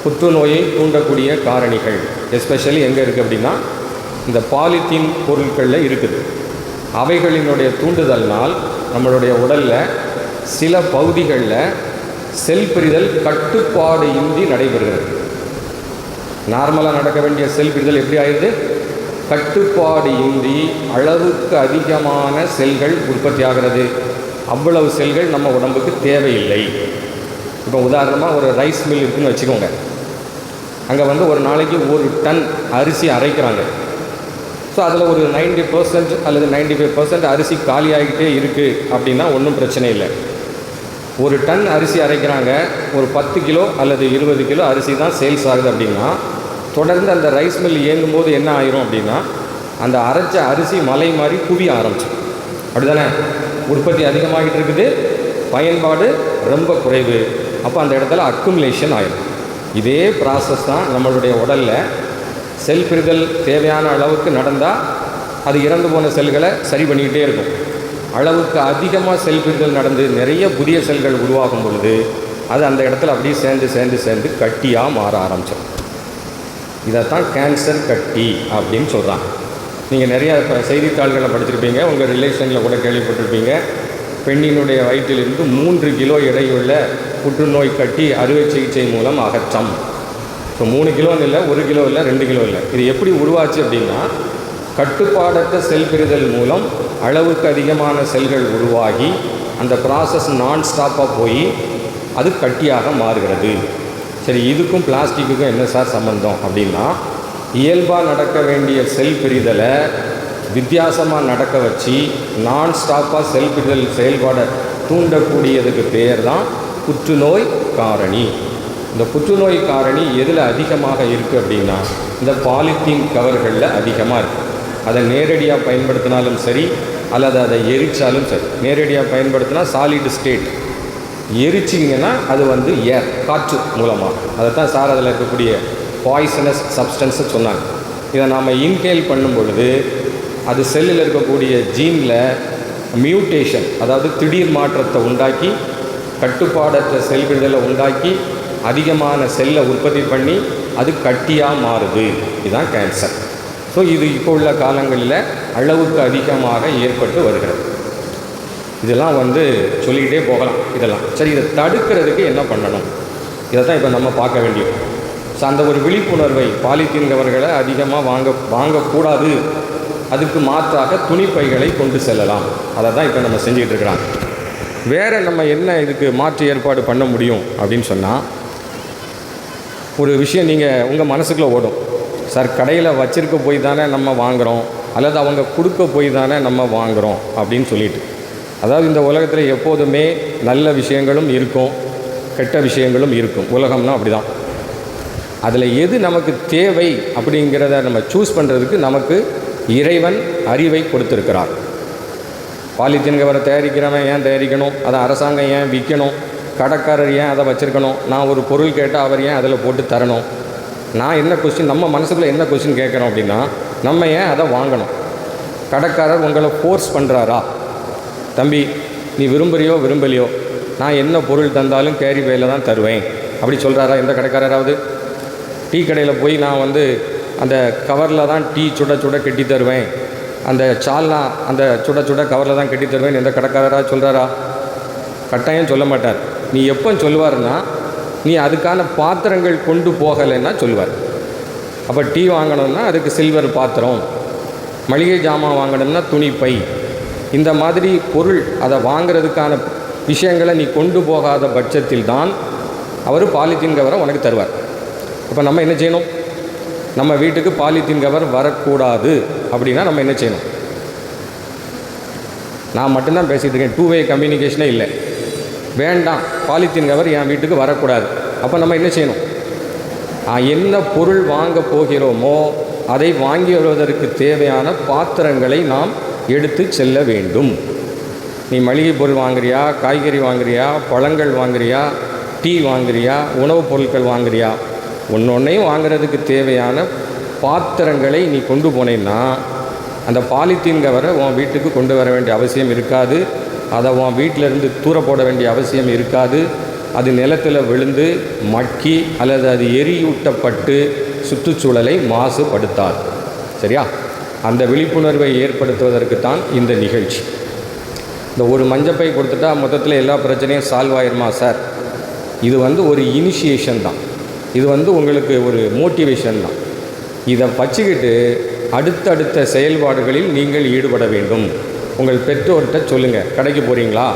புற்றுநோயை தூண்டக்கூடிய காரணிகள் எஸ்பெஷலி எங்கே இருக்குது அப்படின்னா இந்த பாலித்தீன் பொருட்களில் இருக்குது. அவைகளினுடைய தூண்டுதல்னால் நம்மளுடைய உடலில் சில பகுதிகளில் செல் பிரிதல் கட்டுப்பாடு இன்றி நடைபெறுகிறது. நார்மலாக நடக்க வேண்டிய செல் பிரிதல் எப்படி ஆயிடுது? கட்டுப்பாடு இன்றி அளவுக்கு அதிகமான செல்கள் உற்பத்தி ஆகிறது. அவ்வளவு செல்கள் நம்ம உடம்புக்கு தேவையில்லை. இப்போ உதாரணமாக ஒரு ரைஸ் மில் இருக்குதுன்னு வச்சுக்கோங்க. அங்கே ஒரு நாளைக்கு 1 டன் அரிசி அரைக்கிறாங்க. ஸோ அதில் ஒரு 90% அல்லது 95% அரிசி காலி ஆகிக்கிட்டே இருக்குது அப்படின்னா ஒன்றும் பிரச்சனை இல்லை. 1 டன் அரிசி அரைக்கிறாங்க, ஒரு 10 கிலோ அல்லது 20 கிலோ அரிசி தான் சேல்ஸ் ஆகுது அப்படின்னா, தொடர்ந்து அந்த ரைஸ் மில் இயங்கும்போது என்ன ஆயிரும் அப்படின்னா, அந்த அரைச்ச அரிசி மலை மாதிரி குவிய ஆரம்பிச்சு. அப்படி தானே? உற்பத்தி அதிகமாகிட்டு இருக்குது, பயன்பாடு ரொம்ப குறைவு. அப்போ அந்த இடத்துல அக்குமுலேஷன் ஆயிடும். இதே ப்ராசஸ் தான் நம்மளுடைய உடலில் செல் பிரிதல் தேவையான அளவுக்கு நடந்தால் அது இறந்து போன செல்களை சரி பண்ணிக்கிட்டே இருக்கும். அளவுக்கு அதிகமாக செல் பிரிதல் நடந்து நிறைய புதிய செல்கள் உருவாகும் பொழுது அது அந்த இடத்துல அப்படியே சேர்ந்து கட்டியாக மாற ஆரம்பிச்சிடும். இதைத்தான் கேன்சர் கட்டி அப்படின்னு சொல்கிறாங்க. நீங்கள் நிறையா செய்தித்தாள்களை படிச்சிருப்பீங்க, உங்கள் ரிலேஷனில் கூட கேள்விப்பட்டிருப்பீங்க. பெண்ணினுடைய வயிற்றிலிருந்து 3 கிலோ எடையுள்ள புற்றுநோய் கட்டி அறுவை சிகிச்சை மூலம் அகற்றம். இப்போ 3 கிலோன்னு இல்லை, 1 கிலோ இல்லை, 2 கிலோ இல்லை. இது எப்படி உருவாச்சு அப்படின்னா, கட்டுப்பாடற்ற செல் பிரிதல் மூலம் அளவுக்கு அதிகமான செல்கள் உருவாகி அந்த ப்ராசஸ் நான் ஸ்டாப்பாக போய் அது கட்டியாக மாறுகிறது. சரி, இதுக்கும் பிளாஸ்டிக்குக்கும் என்ன சார் சம்பந்தம் அப்படின்னா, இயல்பாக நடக்க வேண்டிய செல் பிரிதலை வித்தியாசமாக நடக்க வச்சு நான் ஸ்டாப்பாக செல் பிரிதல் செயல்பாடை தூண்டக்கூடியதுக்கு பேர் தான் புற்றுநோய் காரணி. இந்த புற்றுநோய் காரணி எதில் அதிகமாக இருக்குது அப்படின்னா, இந்த பாலித்தீன் கவர்களில் அதிகமாக இருக்குது. அதை நேரடியாக பயன்படுத்தினாலும் சரி அல்லது அதை எரிச்சாலும் சரி. நேரடியாக பயன்படுத்தினா சாலிட் ஸ்டேட், எரிச்சிங்கன்னா அது ஏர், காற்று மூலமாக. அதை தான் சார் அதில் இருக்கக்கூடிய பாய்சனஸ் சப்ஸ்டன்ஸை சொன்னாங்க. இதை நாம் இன்ஹேல் பண்ணும் பொழுது அது செல்லில் இருக்கக்கூடிய ஜீனில் மியூட்டேஷன், அதாவது திடீர் மாற்றத்தை உண்டாக்கி கட்டுப்பாடற்ற செல் பிரிதலை உண்டாக்கி அதிகமான செல்லை உற்பத்தி பண்ணி அது கட்டியாக மாறுது. இதுதான் கேன்சர். ஸோ இது இப்போ உள்ள காலங்களில் அளவுக்கு அதிகமாக ஏற்பட்டு வருகிறது. இதெல்லாம் வந்து சொல்லிக்கிட்டே போகலாம். இதெல்லாம் சரி, இதை தடுக்கிறதுக்கு என்ன பண்ணணும், இதை தான் இப்போ நம்ம பார்க்க வேண்டியது. ஸோ அந்த ஒரு விழிப்புணர்வை, பாலித்தீன் கவர்களை அதிகமாக வாங்கக்கூடாது, அதுக்கு மாற்றாக துணிப்பைகளை கொண்டு செல்லலாம், அதை தான் இப்போ நம்ம செஞ்சுக்கிட்டு இருக்கிறாங்க. வேறு நம்ம என்ன இதுக்கு மாற்று ஏற்பாடு பண்ண முடியும் அப்படின்னு சொன்னால், ஒரு விஷயம் நீங்கள் உங்கள் மனசுக்குள்ளே ஓடும், சார் கடையில் வச்சுருக்க போய் தானே நம்ம வாங்குகிறோம், அல்லது அவங்க கொடுக்க போய் தானே நம்ம வாங்குகிறோம் அப்படின்னு சொல்லிட்டு. அதாவது இந்த உலகத்தில் எப்போதுமே நல்ல விஷயங்களும் இருக்கும், கெட்ட விஷயங்களும் இருக்கும். உலகம்னா அப்படி தான். அதில் எது நமக்கு தேவை அப்படிங்கிறத நம்ம சூஸ் பண்ணுறதுக்கு நமக்கு இறைவன் அறிவை கொடுத்துருக்கிறார். பாலித்தீன் கவரை தயாரிக்கிறவன் ஏன் தயாரிக்கணும், அதை அரசாங்கம் ஏன் விற்கணும், கடைக்காரர் ஏன் அதை வச்சுருக்கணும், நான் ஒரு பொருள் கேட்டால் அவர் ஏன் அதில் போட்டு தரணும், நான் என்ன கொஸ்டின், நம்ம மனசுக்குள்ளே என்ன கொஸ்டின் கேட்குறோம் அப்படின்னா, நம்ம ஏன் அதை வாங்கணும், கடைக்காரர் உங்களை ஃபோர்ஸ் பண்ணுறாரா, தம்பி நீ விரும்புகிறியோ விரும்பலையோ நான் என்ன பொருள் தந்தாலும் கேரி பேயில் தான் தருவேன் அப்படி சொல்கிறாரா எந்த கடைக்காரராவது? டீ கடையில் போய் நான் வந்து அந்த கவரில் தான் டீ சுட சுட கட்டி தருவேன், அந்த சால்னா அந்த சுட சுட கவரில் தான் கட்டி தருவேன் எந்த கடைக்காரராக சொல்கிறாரா? கட்டாயம் சொல்ல மாட்டார். நீ எப்போ சொல்லுவார்னா, நீ அதுக்கான பாத்திரங்கள் கொண்டு போகலைன்னா சொல்லுவார். அப்போ டீ வாங்கணும்னா அதுக்கு சில்வர் பாத்திரம், மளிகை ஜாமான் வாங்கணும்னா துணிப்பை, இந்த மாதிரி பொருள் அதை வாங்கிறதுக்கான விஷயங்களை நீ கொண்டு போகாத பட்சத்தில் தான் அவர் பாலித்தீன் கவரை உனக்கு தருவார். அப்போ நம்ம என்ன செய்யணும்? நம்ம வீட்டுக்கு பாலித்தீன் கவர் வரக்கூடாது அப்படின்னா நம்ம என்ன செய்யணும்? நான் மட்டும்தான் பேசிகிட்டு இருக்கேன், 2-வே கம்யூனிகேஷனே இல்லை. வேண்டாம், பாலித்தீன் கவர் என் வீட்டுக்கு வரக்கூடாது. அப்போ நம்ம என்ன செய்யணும்? என்ன பொருள் வாங்க போகிறோமோ அதை வாங்கி வருவதற்கு தேவையான பாத்திரங்களை நாம் எடுத்து செல்ல வேண்டும். நீ மளிகை பொருள் வாங்குறியா, காய்கறி வாங்குறியா, பழங்கள் வாங்குறியா, டீ வாங்குறியா, உணவுப் பொருட்கள் வாங்குறியா, ஒன்றொன்றையும் வாங்குறதுக்கு தேவையான பாத்திரங்களை நீ கொண்டு போனேன்னா அந்த பாலித்தீன் கவரை உன் வீட்டுக்கு கொண்டு வர வேண்டிய அவசியம் இருக்காது. அதை உன் வீட்டிலேருந்து தூர போட வேண்டிய அவசியம் இருக்காது. அது நிலத்தில் விழுந்து மக்கி அல்லது அது எரியூட்டப்பட்டு சுற்றுச்சூழலை மாசுபடுத்தாது. சரியா? அந்த விழிப்புணர்வை ஏற்படுத்துவதற்குத்தான் இந்த நிகழ்ச்சி. இந்த ஒரு மஞ்சப்பை கொடுத்துட்டா மொத்தத்தில் எல்லா பிரச்சனையும் சால்வ் ஆயிருமா சார்? இது வந்து ஒரு இனிஷியேஷன் தான், இது வந்து உங்களுக்கு ஒரு மோட்டிவேஷன் தான். இதை வச்சுக்கிட்டு அடுத்தடுத்த செயல்பாடுகளில் நீங்கள் ஈடுபட வேண்டும். உங்கள் பெற்றோர்கிட்ட சொல்லுங்கள், கடைக்கு போகிறீங்களா,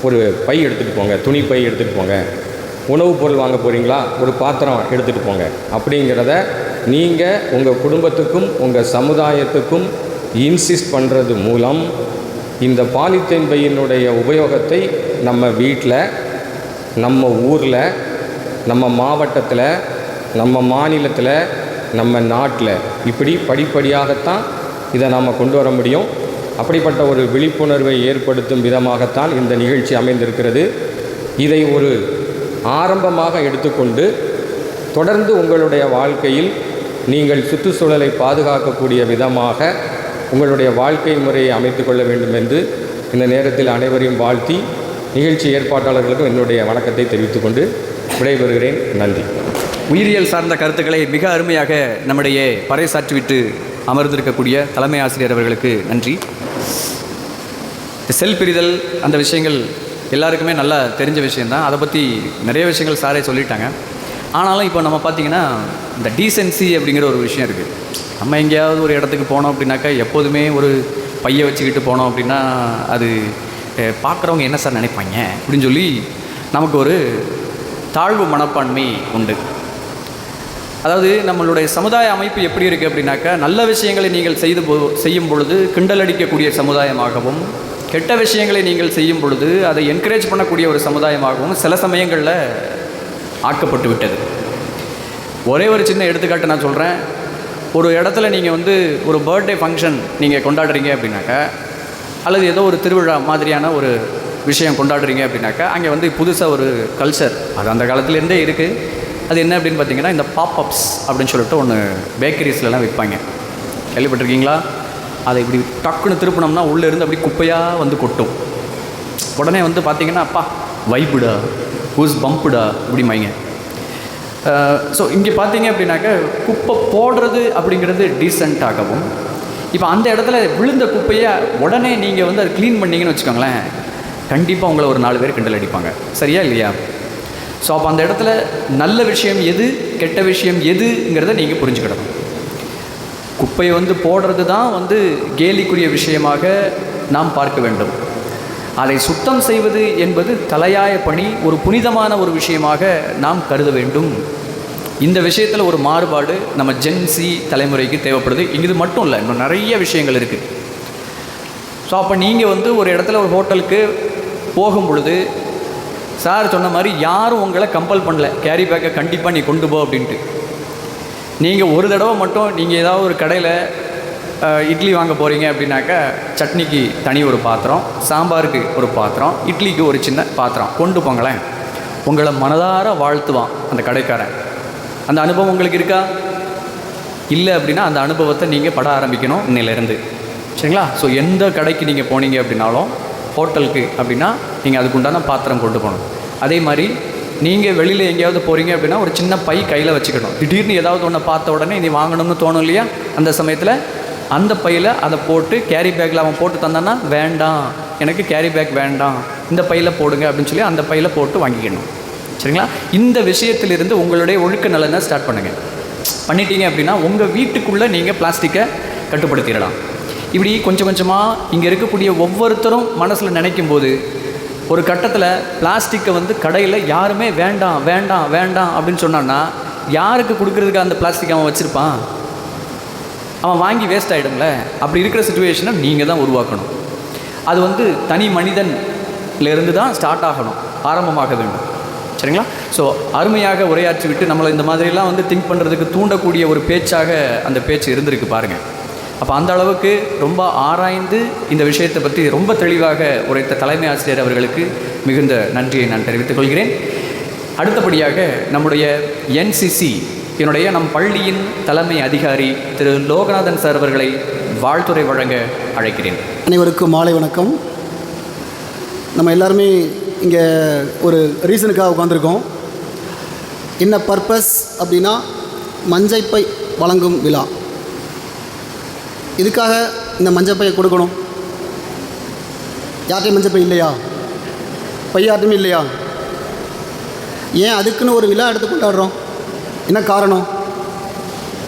ஒரு பை எடுத்துகிட்டு போங்க, துணி பை எடுத்துகிட்டு போங்க, உணவுப் பொருள் வாங்க போகிறீங்களா, ஒரு பாத்திரம் எடுத்துகிட்டு போங்க. அப்படிங்கிறத நீங்கள் உங்கள் குடும்பத்துக்கும் உங்கள் சமுதாயத்துக்கும் இன்சிஸ்ட் பண்ணுறது மூலம் இந்த பாலித்தீன் பையினுடைய உபயோகத்தை நம்ம வீட்டில், நம்ம ஊரில், நம்ம மாவட்டத்தில், நம்ம மாநிலத்தில், நம்ம நாட்டில் இப்படி படிப்படியாகத்தான் இதை நாம் கொண்டு வர முடியும். அப்படிப்பட்ட ஒரு விழிப்புணர்வை ஏற்படுத்தும் விதமாகத்தான் இந்த நிகழ்ச்சி அமைந்திருக்கிறது. இதை ஒரு ஆரம்பமாக எடுத்துக்கொண்டு தொடர்ந்து உங்களுடைய வாழ்க்கையில் நீங்கள் சுற்றுச்சூழலை பாதுகாக்கக்கூடிய விதமாக உங்களுடைய வாழ்க்கை முறையை அமைத்து கொள்ள வேண்டும் என்று இந்த நேரத்தில் அனைவரையும் வாழ்த்தி நிகழ்ச்சி ஏற்பாட்டாளர்களுக்கும் என்னுடைய வணக்கத்தை தெரிவித்துக்கொண்டு விடைபெறுகிறேன். நன்றி. உயிரியல் சார்ந்த கருத்துக்களை மிக அருமையாக நம்முடைய பறைசாற்றிவிட்டு அமர்ந்திருக்கக்கூடிய தலைமை ஆசிரியர் அவர்களுக்கு நன்றி. செல் பிரிதல் அந்த விஷயங்கள் எல்லாருக்குமே நல்லா தெரிஞ்ச விஷயந்தான். அதை பற்றி நிறைய விஷயங்கள் சாரே சொல்லிட்டாங்க. ஆனாலும் இப்போ நம்ம பார்த்திங்கன்னா இந்த டீசென்சி அப்படிங்கிற ஒரு விஷயம் இருக்குது. நம்ம எங்கேயாவது ஒரு இடத்துக்கு போனோம் அப்படின்னாக்கா எப்போதுமே ஒரு பையை வச்சுக்கிட்டு போனோம் அப்படின்னா அது பார்க்குறவங்க என்ன சார் நினைப்பாங்க அப்படின்னு சொல்லி நமக்கு ஒரு தாழ்வு மனப்பான்மை உண்டு. அதாவது நம்மளுடைய சமுதாய அமைப்பு எப்படி இருக்குது அப்படின்னாக்கா, நல்ல விஷயங்களை நீங்கள் செய்யும் பொழுது கிண்டல் அடிக்கக்கூடிய சமுதாயமாகவும், கெட்ட விஷயங்களை நீங்கள் செய்யும் பொழுது அதை என்கரேஜ் பண்ணக்கூடிய ஒரு சமுதாயமாகவும் சில சமயங்களில் ஆக்கப்பட்டு விட்டது. ஒரே ஒரு சின்ன எடுத்துக்காட்டு நான் சொல்கிறேன். ஒரு இடத்துல நீங்கள் வந்து ஒரு பர்த்டே ஃபங்க்ஷன் நீங்கள் கொண்டாடுறீங்க அப்படின்னாக்கா, அல்லது ஏதோ ஒரு திருவிழா மாதிரியான ஒரு விஷயம் கொண்டாடுறீங்க அப்படின்னாக்கா, அங்கே வந்து புதுசாக ஒரு கல்ச்சர் அது அந்த காலத்துலேருந்தே இருக்குது. அது என்ன அப்படின்னு பார்த்தீங்கன்னா, இந்த பாப்அப்ஸ் அப்படின்னு சொல்லிட்டு ஒன்று பேக்கரிஸ்லலாம் விற்பாங்க. கேள்விப்பட்டிருக்கீங்களா? அதை இப்படி டக்குன்னு திருப்பினோம்னா உள்ளேருந்து அப்படி குப்பையாக வந்து கொட்டும். உடனே வந்து பார்த்திங்கன்னா, அப்பா வைப்புடா, ஹூஸ் பம்புடா இப்படிமாங்க. ஸோ இங்கே பார்த்தீங்க அப்படின்னாக்கா, குப்பை போடுறது அப்படிங்கிறது டீசெண்டாகவும், இப்போ அந்த இடத்துல விழுந்த குப்பையை உடனே நீங்கள் வந்து அதை க்ளீன் பண்ணிங்கன்னு வச்சுக்கோங்களேன், கண்டிப்பாக உங்களை ஒரு 4 பேர் கிண்டல் அடிப்பாங்க. சரியா இல்லையா? ஸோ அப்போ அந்த இடத்துல நல்ல விஷயம் எது, கெட்ட விஷயம் எதுங்கிறத நீங்கள் புரிஞ்சுக்கிடணும். குப்பையை வந்து போடுறது தான் வந்து கேலிக்குரிய விஷயமாக நாம் பார்க்க வேண்டும். அதை சுத்தம் செய்வது என்பது தலையாய பணி, ஒரு புனிதமான ஒரு விஷயமாக நாம் கருத வேண்டும். இந்த விஷயத்தில் ஒரு மாறுபாடு நம்ம ஜென்சி தலைமுறைக்கு தேவைப்படுது. இது மட்டும் இல்லை, இன்னும் நிறைய விஷயங்கள் இருக்குது. ஸோ அப்போ நீங்கள் வந்து ஒரு இடத்துல ஒரு ஹோட்டலுக்கு போகும் பொழுது சார் சொன்ன மாதிரி யாரும் உங்களை கம்பல் பண்ணல, கேரி பேக்கை கண்டிப்பாக நீ கொண்டு போ அப்படின்ட்டு. நீங்கள் ஒரு தடவை மட்டும் நீங்கள் ஏதாவது ஒரு கடையில் இட்லி வாங்க போகிறீங்க அப்படின்னாக்கா, சட்னிக்கு தனி ஒரு பாத்திரம், சாம்பாருக்கு ஒரு பாத்திரம், இட்லிக்கு ஒரு சின்ன பாத்திரம் கொண்டு போங்களேன். உங்களை மனதார வாழ்த்துவான் அந்த கடைக்காரன். அந்த அனுபவம் உங்களுக்கு இருக்கா? இல்லை அப்படின்னா அந்த அனுபவத்தை நீங்கள் பட ஆரம்பிக்கணும் இன்னிலேருந்து. சரிங்களா? ஸோ எந்த கடைக்கு நீங்கள் போனீங்க அப்படின்னாலும், ஹோட்டலுக்கு அப்படின்னா நீங்கள் அதுக்குண்டான பாத்திரம் கொண்டு போகணும். அதே மாதிரி நீங்கள் வெளியில் எங்கேயாவது போகிறீங்க அப்படின்னா ஒரு சின்ன பை கையில் வச்சுக்கணும். திடீர்னு ஏதாவது ஒன்று பார்த்த உடனே நீ வாங்கணும்னு தோணும் இல்லையா? அந்த சமயத்தில் அந்த பையில் அதை போட்டு கேரி பேக்கில் அவன் போட்டு தந்தான்னா, வேண்டாம் எனக்கு கேரி பேக் வேண்டாம், இந்த பையில் போடுங்க அப்படின்னு சொல்லி அந்த பையில் போட்டு வாங்கிக்கணும். சரிங்களா? இந்த விஷயத்திலிருந்து உங்களுடைய ஒழுக்க நலனை ஸ்டார்ட் பண்ணுங்கள். பண்ணிட்டீங்க அப்படின்னா உங்கள் வீட்டுக்குள்ளே நீங்கள் பிளாஸ்டிக்கை கட்டுப்படுத்திடலாம். இப்படி கொஞ்சம் கொஞ்சமாக இங்கே இருக்கக்கூடிய ஒவ்வொருத்தரும் மனசில் நினைக்கும் போது ஒரு கட்டத்தில் பிளாஸ்டிக்கை வந்து கடையில் யாருமே வேண்டாம் வேண்டாம் வேண்டாம் அப்படின்னு சொன்னான்னா, யாருக்கு கொடுக்குறதுக்கு அந்த பிளாஸ்டிக் அவன் வச்சுருப்பான்? அவன் வாங்கி வேஸ்ட் ஆகிடும்ல. அப்படி இருக்கிற சிச்சுவேஷனை நீங்கள் தான் உருவாக்கணும். அது வந்து தனி மனிதன்லேருந்து தான் ஸ்டார்ட் ஆகணும், ஆரம்பமாக வேண்டும். சரிங்களா? ஸோ அருமையாக உரையாற்றி விட்டு நம்மளை இந்த மாதிரிலாம் வந்து திங்க் பண்ணுறதுக்கு தூண்டக்கூடிய ஒரு பேச்சாக அந்த பேச்சு இருந்திருக்கு பாருங்கள். அப்போ அந்த அளவுக்கு ரொம்ப ஆராய்ந்து இந்த விஷயத்தை பற்றி ரொம்ப தெளிவாக உரைத்த தலைமை ஆசிரியர் அவர்களுக்கு மிகுந்த நன்றியை நான் தெரிவித்துக் கொள்கிறேன். அடுத்தபடியாக நம்முடைய NCC என்னுடைய நம் பள்ளியின் தலைமை அதிகாரி திரு லோகநாதன் சார் அவர்களை வாழ்த்துரை வழங்க அழைக்கிறேன். அனைவருக்கும் மாலை வணக்கம். நம்ம எல்லாருமே இங்கே ஒரு ரீசனுக்காக உட்காந்துருக்கோம். என்ன பர்பஸ் அப்படின்னா, மஞ்சப்பை வழங்கும் விழா. இதுக்காக இந்த மஞ்சப்பையை கொடுக்கணும். யார்ட்டையும் மஞ்சப்பை இல்லையா? பை யார்ட்டையும் இல்லையா? ஏன் அதுக்குன்னு ஒரு விழா எடுத்து கொண்டாடுறோம்? என்ன காரணம்?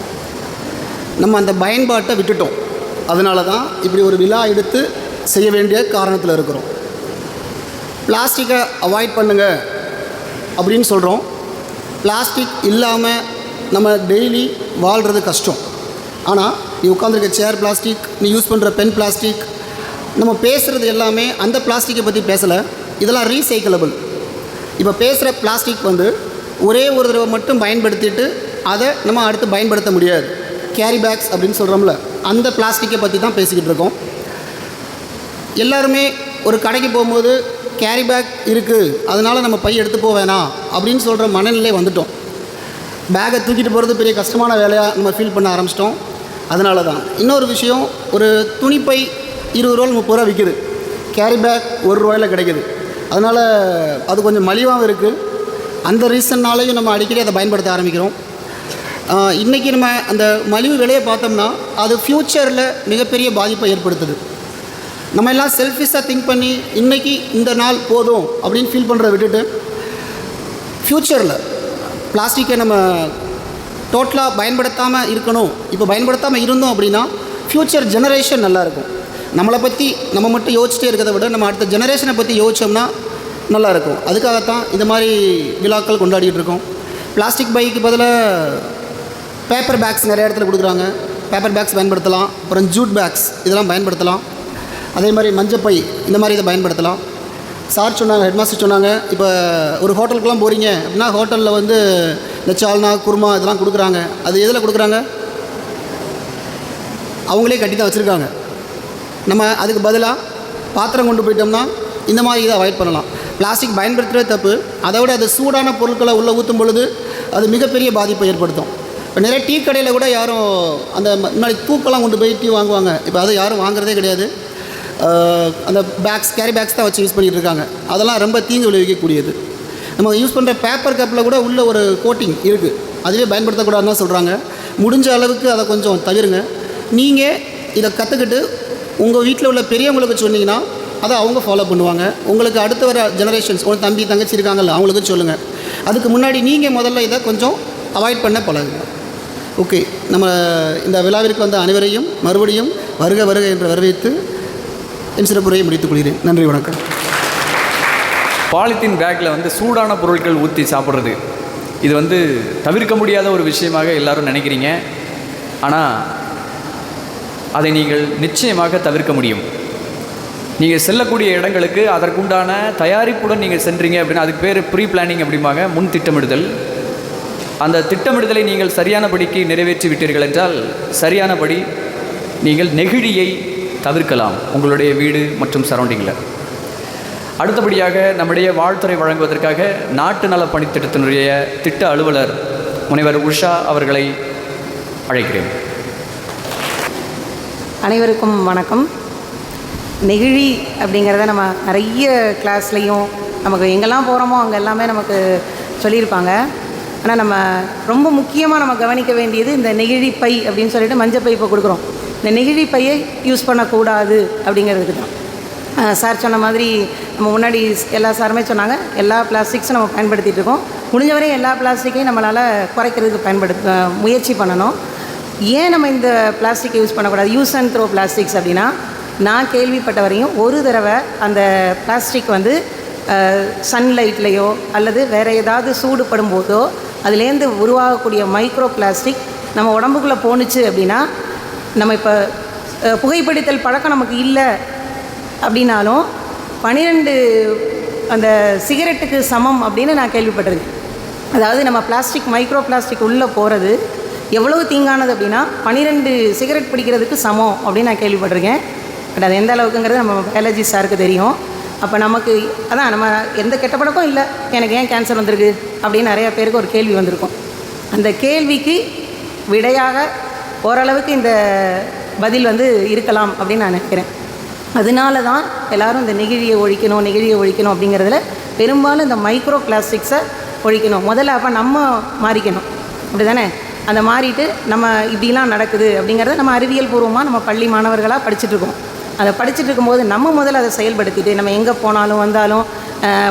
நம்ம அந்த பயன்பாட்டை விட்டுட்டோம். அதனால தான் இப்படி ஒரு விழா எடுத்து செய்ய வேண்டிய காரணத்தில் இருக்கிறோம். பிளாஸ்டிக்கை அவாய்ட் பண்ணுங்க அப்படின்னு சொல்கிறோம். பிளாஸ்டிக் இல்லாமல் நம்ம டெய்லி வாழ்கிறது கஷ்டம். ஆனால் நீ உட்காந்துருக்க சேர் பிளாஸ்டிக், நீ யூஸ் பண்ணுற பென் பிளாஸ்டிக், நம்ம பேசுகிறது எல்லாமே அந்த பிளாஸ்டிக்கை பற்றி பேசலை. இதெல்லாம் ரீசைக்கிளபிள். இப்போ பேசுகிற பிளாஸ்டிக் வந்து ஒரே ஒரு தடவை மட்டும் பயன்படுத்திட்டு அதை நம்ம அடுத்து பயன்படுத்த முடியாது. கேரி பேக்ஸ் அப்படின்னு சொல்கிறோம்ல, அந்த பிளாஸ்டிக்கை பற்றி தான் பேசிக்கிட்டு இருக்கோம். எல்லாருமே ஒரு கடைக்கு போகும்போது கேரி பேக் இருக்குது, அதனால் நம்ம பை எடுத்து போக வேணாம் அப்படின்னு சொல்கிற மனநிலை வந்துட்டோம். பேக்கை தூக்கிட்டு போகிறது பெரிய கஷ்டமான வேலையாக நம்ம ஃபீல் பண்ண ஆரம்பிச்சிட்டோம். அதனால தான் இன்னொரு விஷயம், ஒரு துணிப்பை 20 ரூபா 30 ரூபா விற்கிது, கேரி பேக் 1 ரூபாயில் கிடைக்கிது. அதனால் அது கொஞ்சம் மலிவாகவும் இருக்குது. அந்த ரீசன்னாலையும் நம்ம அடிக்கடி அதை பயன்படுத்த ஆரம்பிக்கிறோம். இன்றைக்கி நம்ம அந்த மலிவு விலையை பார்த்தோம்னா அது ஃப்யூச்சரில் மிகப்பெரிய பாதிப்பை ஏற்படுத்துது. நம்ம எல்லாம் செல்ஃபிஷாக திங்க் பண்ணி இன்றைக்கி இந்த நாள் போதும் அப்படின்னு ஃபீல் பண்ணுறத விட்டுட்டு, ஃப்யூச்சரில் பிளாஸ்டிக்கை நம்ம டோட்டலாக பயன்படுத்தாமல் இருக்கணும். இப்போ பயன்படுத்தாமல் இருந்தோம் அப்படின்னா ஃப்யூச்சர் ஜெனரேஷன் நல்லாயிருக்கும். நம்மளை பற்றி நம்ம மட்டும் யோசிச்சிட்டே இருக்கிறத விட நம்ம அடுத்த ஜெனரேஷனை பற்றி யோசித்தோம்னா நல்லாயிருக்கும். அதுக்காகத்தான் இந்த மாதிரி விழாக்கள் கொண்டாடிட்டு இருக்கோம். பிளாஸ்டிக் பைக்கு பதிலாக பேப்பர் பேக்ஸ் நிறைய இடத்துல கொடுக்குறாங்க. பேப்பர் பேக்ஸ் பயன்படுத்தலாம். அப்புறம் ஜூட் பேக்ஸ் இதெல்லாம் பயன்படுத்தலாம். அதே மாதிரி மஞ்சப்பை இந்த மாதிரி இதை பயன்படுத்தலாம். சார் சொன்னாங்க, ஹெட்மாஸ்டர் சொன்னாங்க, இப்போ ஒரு ஹோட்டலுக்குலாம் போகிறீங்க அப்படின்னா ஹோட்டலில் வந்து இந்த சால்னா குருமா இதெல்லாம் கொடுக்குறாங்க. அது எதில் கொடுக்குறாங்க? அவங்களே கட்டி தான் வச்சுருக்காங்க. நம்ம அதுக்கு பதிலாக பாத்திரம் கொண்டு போயிட்டோம்னா இந்த மாதிரி இதை அவாய்ட் பண்ணலாம். பிளாஸ்டிக் பயன்படுத்துகிற தப்பு. அதை விட அது சூடான பொருட்களை உள்ளே ஊற்றும் பொழுது அது மிகப்பெரிய பாதிப்பை ஏற்படுத்தும். இப்போ நிறைய டீ கடையில் கூட யாரும் அந்த முன்னாடி தூக்கெல்லாம் கொண்டு போய் டீ வாங்குவாங்க. இப்போ அதை யாரும் வாங்குறதே கிடையாது. அந்த பேக்ஸ், கேரி பேக்ஸ் தான் வச்சு யூஸ் பண்ணிகிட்டு இருக்காங்க. அதெல்லாம் ரொம்ப தீங்கு விளைவிக்கக்கூடியது. நம்ம யூஸ் பண்ணுற பேப்பர் கப்பில் கூட உள்ள ஒரு கோட்டிங் இருக்குது, அதுவே பயன்படுத்தக்கூடாதுன்னு தான் சொல்கிறாங்க. முடிஞ்ச அளவுக்கு அதை கொஞ்சம் தவிருங்க. நீங்கள் இதை கற்றுக்கிட்டு உங்கள் வீட்டில் உள்ள பெரியவங்களுக்கு சொன்னீங்கன்னா அதை அவங்க ஃபாலோ பண்ணுவாங்க. உங்களுக்கு அடுத்து வர ஜெனரேஷன்ஸ், ஒரு தம்பி தங்கச்சி இருக்காங்கல்ல, அவங்களுக்கு சொல்லுங்கள். அதுக்கு முன்னாடி நீங்கள் முதல்ல இதை கொஞ்சம் அவாய்ட் பண்ண பழகுங்க. ஓகே, நம்ம இந்த விழாவிற்கு வந்த அனைவரையும் மறுபடியும் வருக வருக என்று வரவேற்று என் சிறப்புரையை முடித்துக் கொள்கிறேன். நன்றி, வணக்கம். பாலித்தீன் பேக்கில் சூடான பொருட்கள் ஊற்றி சாப்பிட்றது இது தவிர்க்க முடியாத ஒரு விஷயமாக எல்லாரும் நினைக்கிறீங்க. ஆனால் அதை நீங்கள் நிச்சயமாக தவிர்க்க முடியும். நீங்கள் செல்லக்கூடிய இடங்களுக்கு அதற்குண்டான தயாரிப்புடன் நீங்கள் சென்றீங்க அப்படின்னா அதுக்கு பேர் ப்ரீ பிளானிங் அப்படிம்பாங்க, முன் திட்டமிடுதல். அந்த திட்டமிடுதலை நீங்கள் சரியானபடிக்கு நிறைவேற்றி விட்டீர்கள் என்றால் சரியானபடி நீங்கள் நெகிழியை தவிர்க்கலாம் உங்களுடைய வீடு மற்றும் சரௌண்டிங்கில். அடுத்தபடியாக நம்முடைய வாழ்த்துறை வழங்குவதற்காக நாட்டு நல பணித்திட்டத்தினுடைய திட்ட அலுவலர் முனைவர் உஷா அவர்களை அழைக்கிறேன். அனைவருக்கும் வணக்கம். நெகிழி அப்படிங்கிறத நம்ம நிறைய கிளாஸ்லேயும் நமக்கு எங்கெல்லாம் போகிறோமோ அங்கே எல்லாமே நமக்கு சொல்லியிருப்பாங்க. ஆனால் நம்ம ரொம்ப முக்கியமாக நம்ம கவனிக்க வேண்டியது இந்த நெகிழி பை அப்படின்னு சொல்லிட்டு மஞ்சள் பை இப்போ கொடுக்குறோம். இந்த நெகிழி பையை யூஸ் பண்ணக்கூடாது அப்படிங்கிறதுக்கு தான். சார் சொன்ன மாதிரி நம்ம முன்னாடி எல்லா சாருமே சொன்னாங்க, எல்லா பிளாஸ்டிக்ஸும் நம்ம பயன்படுத்திகிட்டு இருக்கோம். முடிஞ்ச வரையும் எல்லா பிளாஸ்டிக்கையும் நம்மளால் குறைக்கிறதுக்கு முயற்சி பண்ணணும். ஏன் நம்ம இந்த பிளாஸ்டிக்கை யூஸ் பண்ணக்கூடாது, யூஸ் அண்ட் த்ரோ பிளாஸ்டிக்ஸ் அப்படின்னா, நான் கேள்விப்பட்ட வரையும் ஒரு தடவை அந்த பிளாஸ்டிக் சன்லைட்லேயோ அல்லது வேறு ஏதாவது சூடுபடும் போதோ அதுலேருந்து உருவாகக்கூடிய மைக்ரோ பிளாஸ்டிக் நம்ம உடம்புக்குள்ளே போணுச்சு அப்படின்னா, நம்ம இப்போ புகைப்பிடித்தல் பழக்கம் நமக்கு இல்லை அப்படின்னாலும் 12 அந்த சிகரெட்டுக்கு சமம் அப்படின்னு நான் கேள்விப்பட்டிருக்கேன். அதாவது நம்ம பிளாஸ்டிக் மைக்ரோ பிளாஸ்டிக் உள்ளே போகிறது எவ்வளவு தீங்கானது அப்படின்னா 12 சிகரெட் பிடிக்கிறதுக்கு சமம் அப்படின்னு நான் கேள்விப்பட்டிருக்கேன். பட் அது எந்த அளவுக்குங்கிறது நம்ம பயாலஜி சாருக்கு தெரியும். அப்போ நமக்கு அதான் நம்ம எந்த கெட்ட பழக்கம் இல்லை, எனக்கு ஏன் கேன்சர் வந்திருக்கு அப்படின்னு நிறையா பேருக்கு ஒரு கேள்வி வந்திருக்கும். அந்த கேள்விக்கு விடையாக ஓரளவுக்கு இந்த பதில் இருக்கலாம் அப்படின்னு நான் நினைக்கிறேன். அதனால தான் எல்லோரும் இந்த நெகிழியை ஒழிக்கணும் அப்படிங்கிறதுல பெரும்பாலும் இந்த மைக்ரோ பிளாஸ்டிக்ஸை ஒழிக்கணும். முதல்ல அப்போ நம்ம மாறிக்கணும், அப்படி தானே? அந்த மாறிட்டு நம்ம இப்படிலாம் நடக்குது அப்படிங்கிறத நம்ம அறிவியல் பூர்வமாக நம்ம பள்ளி மாணவர்களாக படிச்சுட்ருக்கோம். அதை படிச்சுட்டு இருக்கும்போது நம்ம முதல்ல அதை செயல்படுத்திட்டு நம்ம எங்கே போனாலும் வந்தாலும்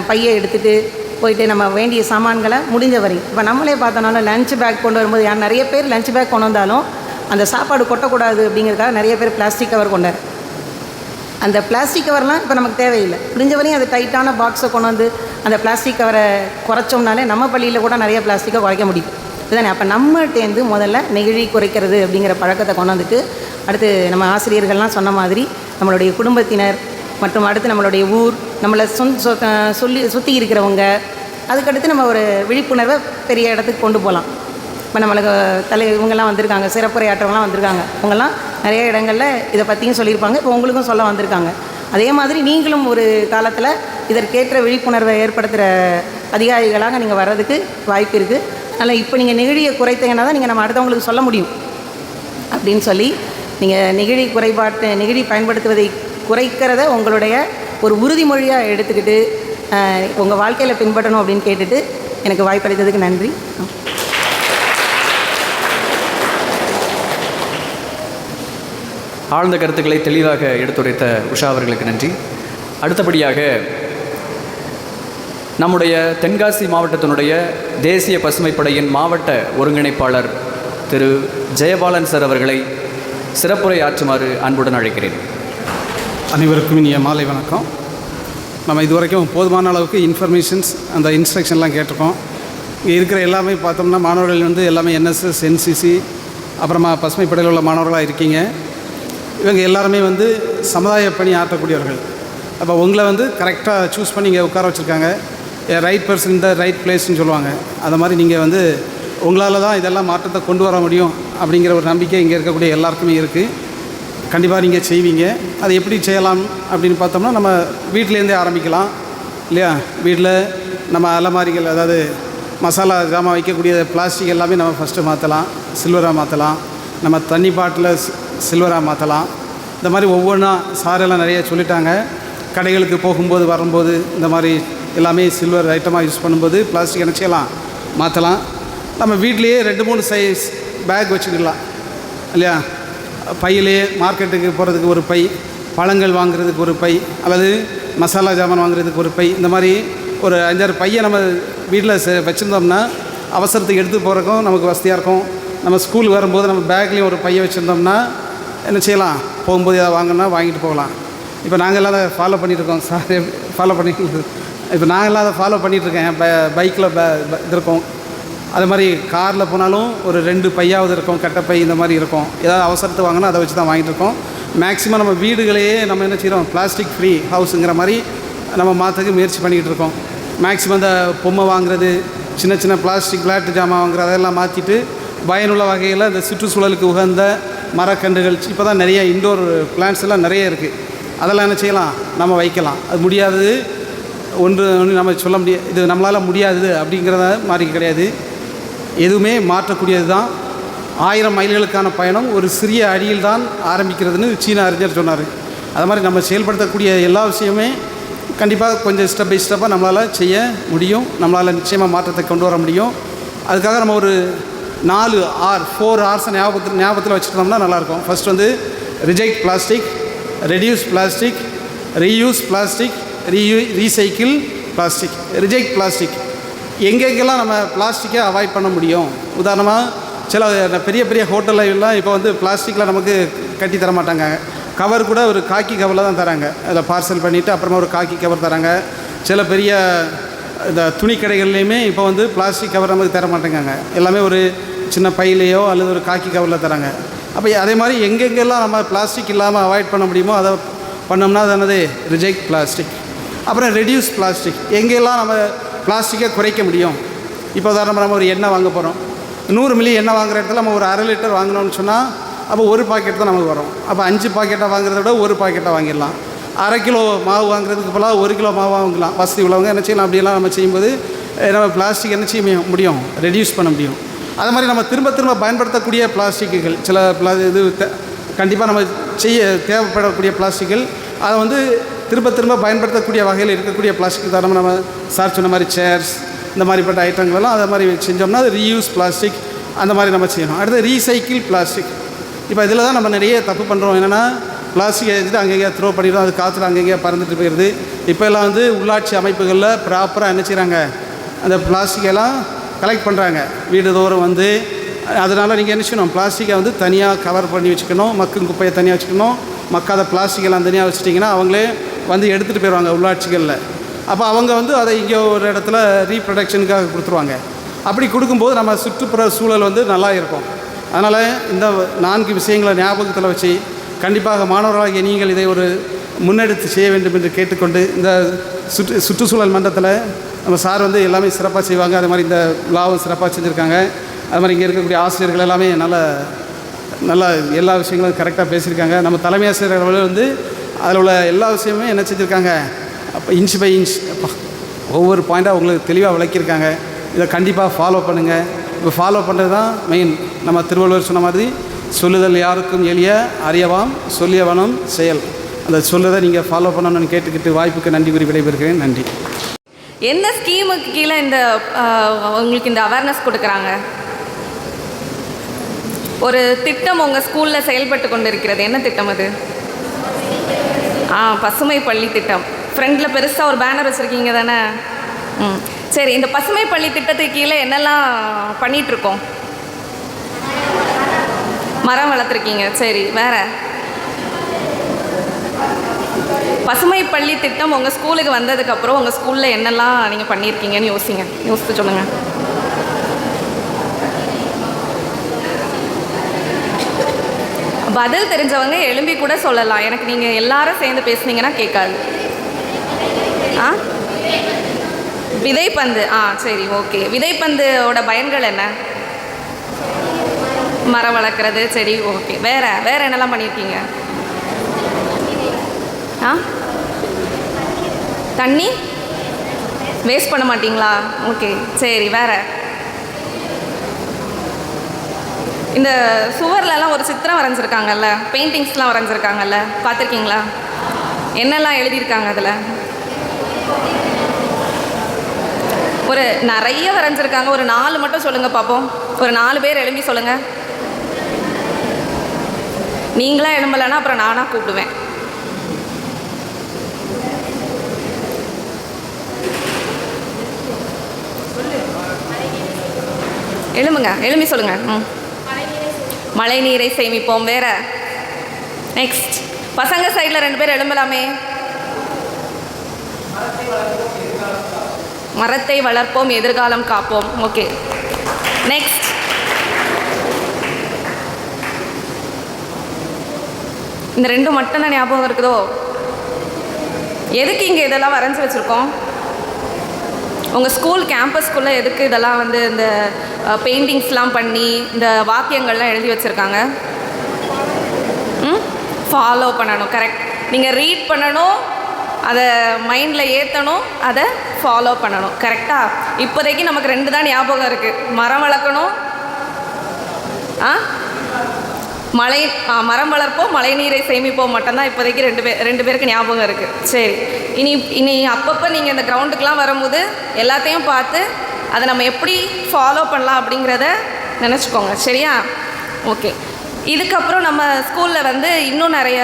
பையை எடுத்துகிட்டு போயிட்டு நம்ம வேண்டிய சாமான்களை முடிஞ்ச வரையும் இப்போ நம்மளே பார்த்தோம்னாலும் லஞ்ச் பேக் கொண்டு வரும்போது நிறைய பேர் லஞ்ச் பேக் கொண்டு வந்தாலும் அந்த சாப்பாடு கொட்டக்கூடாது அப்படிங்கிறதுக்காக நிறைய பேர் பிளாஸ்டிக் கவர் கொண்டார். அந்த பிளாஸ்டிக் கவர்லாம் இப்போ நமக்கு தேவையில்லை. முடிஞ்ச வரையும் அது டைட்டான பாக்ஸை கொண்டு அந்த பிளாஸ்டிக் கவரை குறைச்சோம்னாலே நம்ம பள்ளியில் கூட நிறைய பிளாஸ்டிக்கை குறைக்க முடியும். இதுதானே? அப்போ நம்மகிட்டேருந்து முதல்ல நெகிழி குறைக்கிறது அப்படிங்கிற பழக்கத்தை கொண்டாந்துட்டு அடுத்து நம்ம ஆசிரியர்கள்லாம் சொன்ன மாதிரி நம்மளுடைய குடும்பத்தினர் மற்றும் அடுத்து நம்மளுடைய ஊர், நம்மளை சுற்றி இருக்கிறவங்க, அதுக்கடுத்து நம்ம ஒரு விழிப்புணர்வை பெரிய இடத்துக்கு கொண்டு போகலாம். இப்போ நம்மளுக்கு இவங்கெல்லாம் வந்திருக்காங்க, சிறப்புரையாற்றவங்களாம் வந்திருக்காங்க. அவங்கெல்லாம் நிறைய இடங்களில் இதை பற்றியும் சொல்லியிருப்பாங்க. இப்போ உங்களுக்கும் சொல்ல வந்திருக்காங்க. அதே மாதிரி நீங்களும் ஒரு காலத்தில் இதற்கேற்ற விழிப்புணர்வை ஏற்படுத்துகிற அதிகாரிகளாக நீங்கள் வர்றதுக்கு வாய்ப்பு இருக்குது. அதனால் இப்போ நீங்கள் நெகிழியை குறைத்தீங்கன்னா தான் நீங்கள் நம்ம அடுத்தவங்களுக்கு சொல்ல முடியும் அப்படின்னு சொல்லி நீங்கள் நெகிழி பயன்படுத்துவதை குறைக்கிறத உங்களுடைய ஒரு உறுதிமொழியாக எடுத்துக்கிட்டு உங்கள் வாழ்க்கையில் பின்பற்றணும் அப்படின்னு கேட்டுட்டு எனக்கு வாய்ப்பளித்ததுக்கு நன்றி. ஆழ்ந்த கருத்துக்களை தெளிவாக எடுத்துரைத்த உஷா அவர்களுக்கு நன்றி. அடுத்தபடியாக நம்முடைய தென்காசி மாவட்டத்தினுடைய தேசிய பசுமைப்படையின் மாவட்ட ஒருங்கிணைப்பாளர் திரு ஜெயபாலன் சார் அவர்களை சிறப்புரை ஆற்றுமாறு அன்புடன் அழைக்கிறேன். அனைவருக்கும் இனிய மாலை வணக்கம். நம்ம இதுவரைக்கும் போதுமான அளவுக்கு இன்ஃபர்மேஷன்ஸ் அந்த இன்ஸ்ட்ரக்ஷன்லாம் கேட்டிருக்கோம். இங்கே இருக்கிற எல்லாமே பார்த்தோம்னா மாணவர்கள் எல்லாமே NSS, NCC, அப்புறமா பசுமைப்படையில் உள்ள மாணவர்களாக இருக்கீங்க. இவங்க எல்லாருமே சமுதாய பணி ஆற்றக்கூடியவர்கள். அப்போ உங்களை கரெக்டாக சூஸ் பண்ணி இங்கே உட்கார வச்சுருக்காங்க. ரைட் பர்சன் இந்த ரைட் பிளேஸ்ன்னு சொல்லுவாங்க. அது மாதிரி நீங்கள் உங்களால் தான் இதெல்லாம் மாற்றத்தை கொண்டு வர முடியும் அப்படிங்கிற ஒரு நம்பிக்கை இங்கே இருக்கக்கூடிய எல்லாருக்குமே இருக்குது. கண்டிப்பாக நீங்கள் செய்வீங்க. அது எப்படி செய்யலாம் அப்படின்னு பார்த்தோம்னா நம்ம வீட்டிலேருந்தே ஆரம்பிக்கலாம் இல்லையா? வீட்டில் நம்ம அலமாரிகள், அதாவது மசாலா ஜாமான் வைக்கக்கூடிய பிளாஸ்டிக் எல்லாமே நம்ம ஃபஸ்ட்டு மாற்றலாம், சில்வராக மாற்றலாம். நம்ம தண்ணி பாட்டில் சில்வராக மாற்றலாம். இந்த மாதிரி ஒவ்வொன்றா சாரெல்லாம் நிறைய சொல்லிட்டாங்க. கடைகளுக்கு போகும்போது வரும்போது இந்த மாதிரி எல்லாமே சில்வர் ஐட்டமாக யூஸ் பண்ணும்போது பிளாஸ்டிக் என்ன செய்யலாம், மாற்றலாம். நம்ம வீட்லேயே 2-3 சைஸ் பேக் வச்சுக்கலாம் இல்லையா? பையிலே மார்க்கெட்டுக்கு போகிறதுக்கு ஒரு பை, பழங்கள் வாங்குறதுக்கு ஒரு பை, அல்லது மசாலா ஜாமான் வாங்குறதுக்கு ஒரு பை, இந்த மாதிரி ஒரு 5-6 பையை நம்ம வீட்டில் வச்சுருந்தோம்னா அவசரத்துக்கு எடுத்து போகிறக்கும் நமக்கு வசதியாக இருக்கும். நம்ம ஸ்கூல் வரும்போது நம்ம பேக்லேயும் ஒரு பையை வச்சுருந்தோம்னா என்ன செய்யலாம், போகும்போது ஏதாவது வாங்கினா வாங்கிட்டு போகலாம். இப்போ நாங்கள்லாம் அதை ஃபாலோ பண்ணிகிட்ருக்கோம் சார், ஃபாலோ பண்ணிட்டு இப்போ நாங்கள்லாம் அதை ஃபாலோ பண்ணிகிட்ருக்கேன். பைக்கில் இது இருக்கும், அது மாதிரி காரில் போனாலும் ஒரு 2 பையாவது இருக்கும், கட்டைப்பை இந்த மாதிரி இருக்கும். ஏதாவது அவசரத்துக்கு வாங்கினா அதை வச்சு தான் வாங்கிட்டு இருக்கோம். மேக்ஸிமம் நம்ம வீடுகளையே நம்ம என்ன செய்கிறோம், பிளாஸ்டிக் ஃப்ரீ ஹவுஸுங்கிற மாதிரி நம்ம மாற்றக்கு முயற்சி பண்ணிக்கிட்டு இருக்கோம். மேக்ஸிமம் இந்த பொம்மை வாங்குறது, சின்ன சின்ன பிளாஸ்டிக் விளையாட்டு ஜாமான் வாங்குறது அதெல்லாம் மாற்றிட்டு பயனுள்ள வகையில் இந்த சுற்றுச்சூழலுக்கு உகந்த மரக்கன்றுகள், இப்போ தான் நிறைய இன்டோர் பிளான்ட்ஸ் எல்லாம் நிறைய இருக்குது, அதெல்லாம் என்ன செய்யலாம், நம்ம வைக்கலாம். அது முடியாதது ஒன்று நம்ம சொல்ல முடியாது, இது நம்மளால் முடியாது அப்படிங்கிறத மாதிரி கிடையாது. எதுவுமே மாற்றக்கூடியது தான். 1000 மைல்களுக்கான பயணம் ஒரு சிறிய அடியில் தான் ஆரம்பிக்கிறதுன்னு சீன அறிஞர் சொன்னார். அது மாதிரி நம்ம செயல்படுத்தக்கூடிய எல்லா விஷயமே கண்டிப்பாக கொஞ்சம் ஸ்டெப் பை ஸ்டெப்பாக நம்மளால் செய்ய முடியும். நம்மளால் நிச்சயமாக மாற்றத்தை கொண்டு வர முடியும். அதுக்காக நம்ம ஒரு 4 R's ஞாபகத்தில் வச்சுட்டோம்னா நல்லாயிருக்கும். ஃபஸ்ட் வந்து reject plastic, reduce plastic, reuse plastic, recycle plastic. Reject plastic, எங்கெங்கெல்லாம் நம்ம பிளாஸ்டிக்கை அவாய்ட் பண்ண முடியும். உதாரணமாக சில பெரிய பெரிய ஹோட்டல்லாம் இப்போ வந்து பிளாஸ்டிக்கில் நமக்கு கட்டி தர மாட்டாங்க. கவர் கூட ஒரு காக்கி கவரில் தான் தராங்க. அதில் பார்சல் பண்ணிவிட்டு அப்புறமா ஒரு காக்கி கவர் தராங்க. சில பெரிய இந்த துணி கடைகள்லேயுமே இப்போ வந்து பிளாஸ்டிக் கவர் நமக்கு தர மாட்டேங்காங்க. எல்லாமே ஒரு சின்ன பையிலையோ அல்லது ஒரு காக்கி கவரில் தராங்க. அப்போ அதே மாதிரி எங்கெங்கெல்லாம் நம்ம பிளாஸ்டிக் இல்லாமல் அவாய்ட் பண்ண முடியுமோ அதை பண்ணோம்னா அது என்னது, ரிஜெக்ட் பிளாஸ்டிக். அப்புறம் ரெடியூஸ் பிளாஸ்டிக், எங்கெல்லாம் நம்ம பிளாஸ்டிக்கை குறைக்க முடியும். இப்போ உதாரணமாக நம்ம ஒரு எண்ணெய் வாங்க போகிறோம், 100 மில்லி எண்ணெய் வாங்குற இடத்துல நம்ம ஒரு 1/2 லிட்டர் வாங்கினோம்னு சொன்னால் அப்போ ஒரு பாக்கெட் தான் நமக்கு வரும். அப்போ 5 பாக்கெட்டாக வாங்குறத விட ஒரு பாக்கெட்டாக வாங்கிடலாம். 1/2 கிலோ மாவு வாங்குறதுக்கு போல் 1 கிலோ மாவு வாங்கலாம். வசதி உள்ளவங்க என்ன செய்யலாம், அப்படியெல்லாம் நம்ம செய்யும்போது நம்ம பிளாஸ்டிக் என்ன செய்ய முடியும், ரெடியூஸ் பண்ண முடியும். அது மாதிரி நம்ம திரும்ப திரும்ப பயன்படுத்தக்கூடிய பிளாஸ்டிக்குகள், சில இது கண்டிப்பாக நம்ம தேவைப்படக்கூடிய பிளாஸ்டிக்குகள், அதை வந்து திரும்ப திரும்ப பயன்படுத்தக்கூடிய வகையில் இருக்கக்கூடிய பிளாஸ்டிக் தான். நம்ம சார் சொன்ன மாதிரி சேர்ஸ் இந்த மாதிரிப்பட்ட ஐட்டங்களெல்லாம் அதை மாதிரி செஞ்சோம்னா அது ரீயூஸ் பிளாஸ்டிக், அந்த மாதிரி நம்ம செய்யணும். அடுத்து ரீசைக்கிள் பிளாஸ்டிக். இப்போ இதில் தான் நம்ம நிறைய தப்பு பண்ணுறோம். என்னென்னா பிளாஸ்டிக்கை எடுத்துகிட்டு அங்கங்கே த்ரோ பண்ணிடுறோம், அது காற்றுல அங்கங்கே பறந்துட்டு போயிடுது. இப்போ எல்லாம் வந்து உள்ளாட்சி அமைப்புகளில் ப்ராப்பராக என்ன செய்கிறாங்க, அந்த பிளாஸ்டிக்கெல்லாம் கலெக்ட் பண்ணுறாங்க வீடு தோறும் வந்து. அதனால் நீங்கள் என்ன செய்யணும், பிளாஸ்டிக்கை வந்து தனியாக கவர் பண்ணி வச்சுக்கணும், மக்கும் குப்பையை தனியாக வச்சுக்கணும். மக்காத பிளாஸ்டிக்கெல்லாம் தனியாக வச்சுட்டிங்கன்னா அவங்களே வந்து எடுத்துகிட்டு போயிடுவாங்க உள்ளாட்சிகளில். அப்போ அவங்க வந்து அதை இங்கே ஒரு இடத்துல ரீப்ரொடக்ஷனுக்காக கொடுத்துருவாங்க. அப்படி கொடுக்கும்போது நம்ம சுற்றுப்புற சூழல் வந்து நல்லா இருக்கும். அதனால் இந்த 4 விஷயங்களை ஞாபகத்தில் வச்சு கண்டிப்பாக மாணவர்களாகிய நீங்கள் இதை ஒரு முன்னெடுத்து செய்ய வேண்டும் என்று கேட்டுக்கொண்டு, இந்த சுற்றுச்சூழல் மன்றத்தில் நம்ம சார் வந்து எல்லாமே சிறப்பாக செய்வாங்க. அது மாதிரி இந்த விழாவும் சிறப்பாக செஞ்சுருக்காங்க. அது மாதிரி இங்கே இருக்கக்கூடிய ஆசிரியர்கள் எல்லாமே நல்லா எல்லா விஷயங்களும் கரெக்டாக பேசியிருக்காங்க. நம்ம தலைமை ஆசிரியர்கள் வந்து அதில் உள்ள எல்லா விஷயமுமே என்ன செஞ்சுருக்காங்க, அப்போ இன்ச் பை இன்ச் ஒவ்வொரு பாயிண்ட்டாக உங்களுக்கு தெளிவாக விளக்கியிருக்காங்க. இதை கண்டிப்பாக ஃபாலோ பண்ணுங்கள். இப்போ ஃபாலோ பண்ணுறது தான் மெயின். நம்ம திருவள்ளுவர் சொன்ன மாதிரி சொல்லுதல் யாருக்கும் எளிய, அறியவாம் சொல்லியவனம் செயல். அந்த சொல்லுதை நீங்கள் ஃபாலோ பண்ணணும்னு கேட்டுக்கிட்டு வாய்ப்புக்கு நன்றி கூறி விடைபெறுகிறேன். நன்றி. எந்த ஸ்கீமுக்கு கீழே உங்களுக்கு இந்த அவேர்னஸ் கொடுக்குறாங்க? ஒரு திட்டம் உங்கள் ஸ்கூலில் செயல்பட்டு கொண்டு இருக்கிறது. என்ன திட்டம் அது? பசுமை பள்ளி திட்டம். ஃப்ரண்டில் பெருசாக ஒரு பேனர் வச்சுருக்கீங்க தானே? சரி, இந்த பசுமை பள்ளி திட்டத்துக்கு கீழே என்னெல்லாம் பண்ணிகிட்ருக்கோம்? மரம் வளர்த்துருக்கீங்க. சரி, வேறு? பசுமை பள்ளி திட்டம் உங்கள் ஸ்கூலுக்கு வந்ததுக்கப்புறம் உங்கள் ஸ்கூலில் என்னெல்லாம் நீங்கள் பண்ணியிருக்கீங்கன்னு யோசித்து சொல்லுங்கள். பதில் தெரிஞ்சவங்க எழும்பி கூட சொல்லலாம். எனக்கு நீங்கள் எல்லாரும் சேர்ந்து பேசுனீங்கன்னா கேட்காது. விதைப்பந்து. சரி, ஓகே. விதைப்பந்தோட பயன்கள் என்ன? மரம் வளர்க்குறது. சரி, ஓகே. வேறு என்னெல்லாம் பண்ணியிருக்கீங்க? தண்ணி வேஸ்ட் பண்ண மாட்டிங்களா? ஓகே, சரி. வேறு? இந்த சுவர்லலாம் ஒரு சித்திரம் வரைஞ்சிருக்காங்கல்ல, பெயிண்டிங்ஸ்லாம் வரைஞ்சிருக்காங்கல்ல, பார்த்துருக்கீங்களா? என்னெல்லாம் எழுதியிருக்காங்க அதில்? ஒரு நிறைய வரைஞ்சிருக்காங்க. ஒரு 4 மட்டும் சொல்லுங்கள் பார்ப்போம். ஒரு 4 பேர் எழும்பி சொல்லுங்கள். நீங்களாம் எழும்பலைன்னா அப்புறம் நானாக கூப்பிடுவேன். எழும்புங்க, எழும்பி சொல்லுங்கள். மழை நீரை சேமிப்போம். வேற நெக்ஸ்ட் பசங்க சைடில் 2 பேர் எழும்பலாமே. மரத்தை வளர்ப்போம், எதிர்காலம் காப்போம். ஓகே, நெக்ஸ்ட் இந்த 2 மட்டும் தான் ஞாபகம் இருக்குதோ? எதுக்கு இங்கே இதெல்லாம் வரைஞ்சி வச்சுருக்கோம்? உங்கள் ஸ்கூல் கேம்பஸ்குள்ளே எதுக்கு இதெல்லாம் வந்து இந்த பெயிண்டிங்ஸ்லாம் பண்ணி இந்த வாக்கியங்கள்லாம் எழுதி வச்சுருக்காங்க? ஃபாலோ பண்ணணும். கரெக்ட். நீங்கள் ரீட் பண்ணணும், அதை மைண்டில் ஏற்றணும், அதை ஃபாலோ பண்ணணும். கரெக்டாக? இப்போதைக்கு நமக்கு 2 தான் ஞாபகம் இருக்குது. மரம் வளர்க்கணும், மரம் வளர்ப்போம், மழை நீரை சேமிப்போம் மட்டும்தான் இப்போதைக்கு 2 பேருக்கு ஞாபகம் இருக்குது. சரி, இனி அப்பப்போ நீங்கள் இந்த கிரவுண்டுக்கெலாம் வரும்போது எல்லாத்தையும் பார்த்து அதை நம்ம எப்படி ஃபாலோ பண்ணலாம் அப்படிங்கிறத நினச்சிக்கோங்க. சரியா? ஓகே. இதுக்கப்புறம் நம்ம ஸ்கூலில் வந்து இன்னும் நிறைய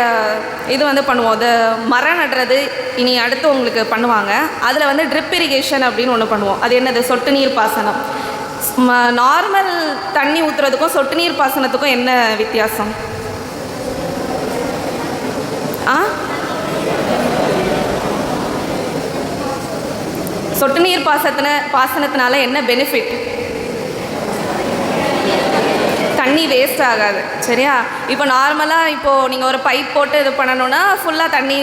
இது வந்து பண்ணுவோம். அது மரம் நடுறது இனி அடுத்து உங்களுக்கு பண்ணுவாங்க. அதில் வந்து ட்ரிப் இரிகேஷன் அப்படின்னு ஒன்று பண்ணுவோம். அது என்னது? சொட்டு நீர் பாசனம். நார்மல் தண்ணி ஊற்றுறதுக்கும் சொட்டு நீர் பாசனத்துக்கும் என்ன வித்தியாசம்? சொட்டு நீர் பாசனத்தினால என்ன பெனிஃபிட்? தண்ணி வேஸ்ட் ஆகாது. சரியா? இப்போ நார்மலாக இப்போது நீங்கள் ஒரு பைப் போட்டு இது பண்ணணுன்னா ஃபுல்லாக தண்ணி,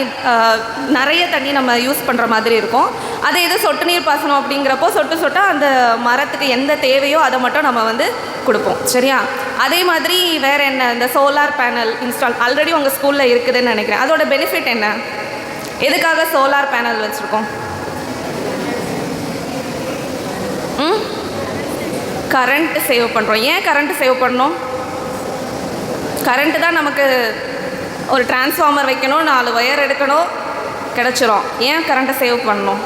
நிறைய தண்ணி நம்ம யூஸ் பண்ணுற மாதிரி இருக்கும். அதே இது சொட்டு நீர் பாசனம் அப்படிங்கிறப்போ சொட்டு சொட்டாக அந்த மரத்துக்கு எந்த தேவையோ அதை மட்டும் நம்ம வந்து கொடுப்போம். சரியா? அதே மாதிரி வேறு என்ன? இந்த சோலார் பேனல் இன்ஸ்டால் ஆல்ரெடி உங்கள் ஸ்கூலில் இருக்குதுன்னு நினைக்கிறேன். அதோட பெனிஃபிட் என்ன? எதுக்காக சோலார் பேனல் வச்சுருக்கோம்? கரண்ட்டு சேவ் பண்ணுறோம். ஏன் கரண்ட்டு சேவ் பண்ணணும்? கரண்ட்டு தான் நமக்கு ஒரு டிரான்ஸ்ஃபார்மர் வைக்கணும், 4 ஒயர் எடுக்கணும், கிடச்சிரும். ஏன் கரண்ட்டை சேவ் பண்ணணும்?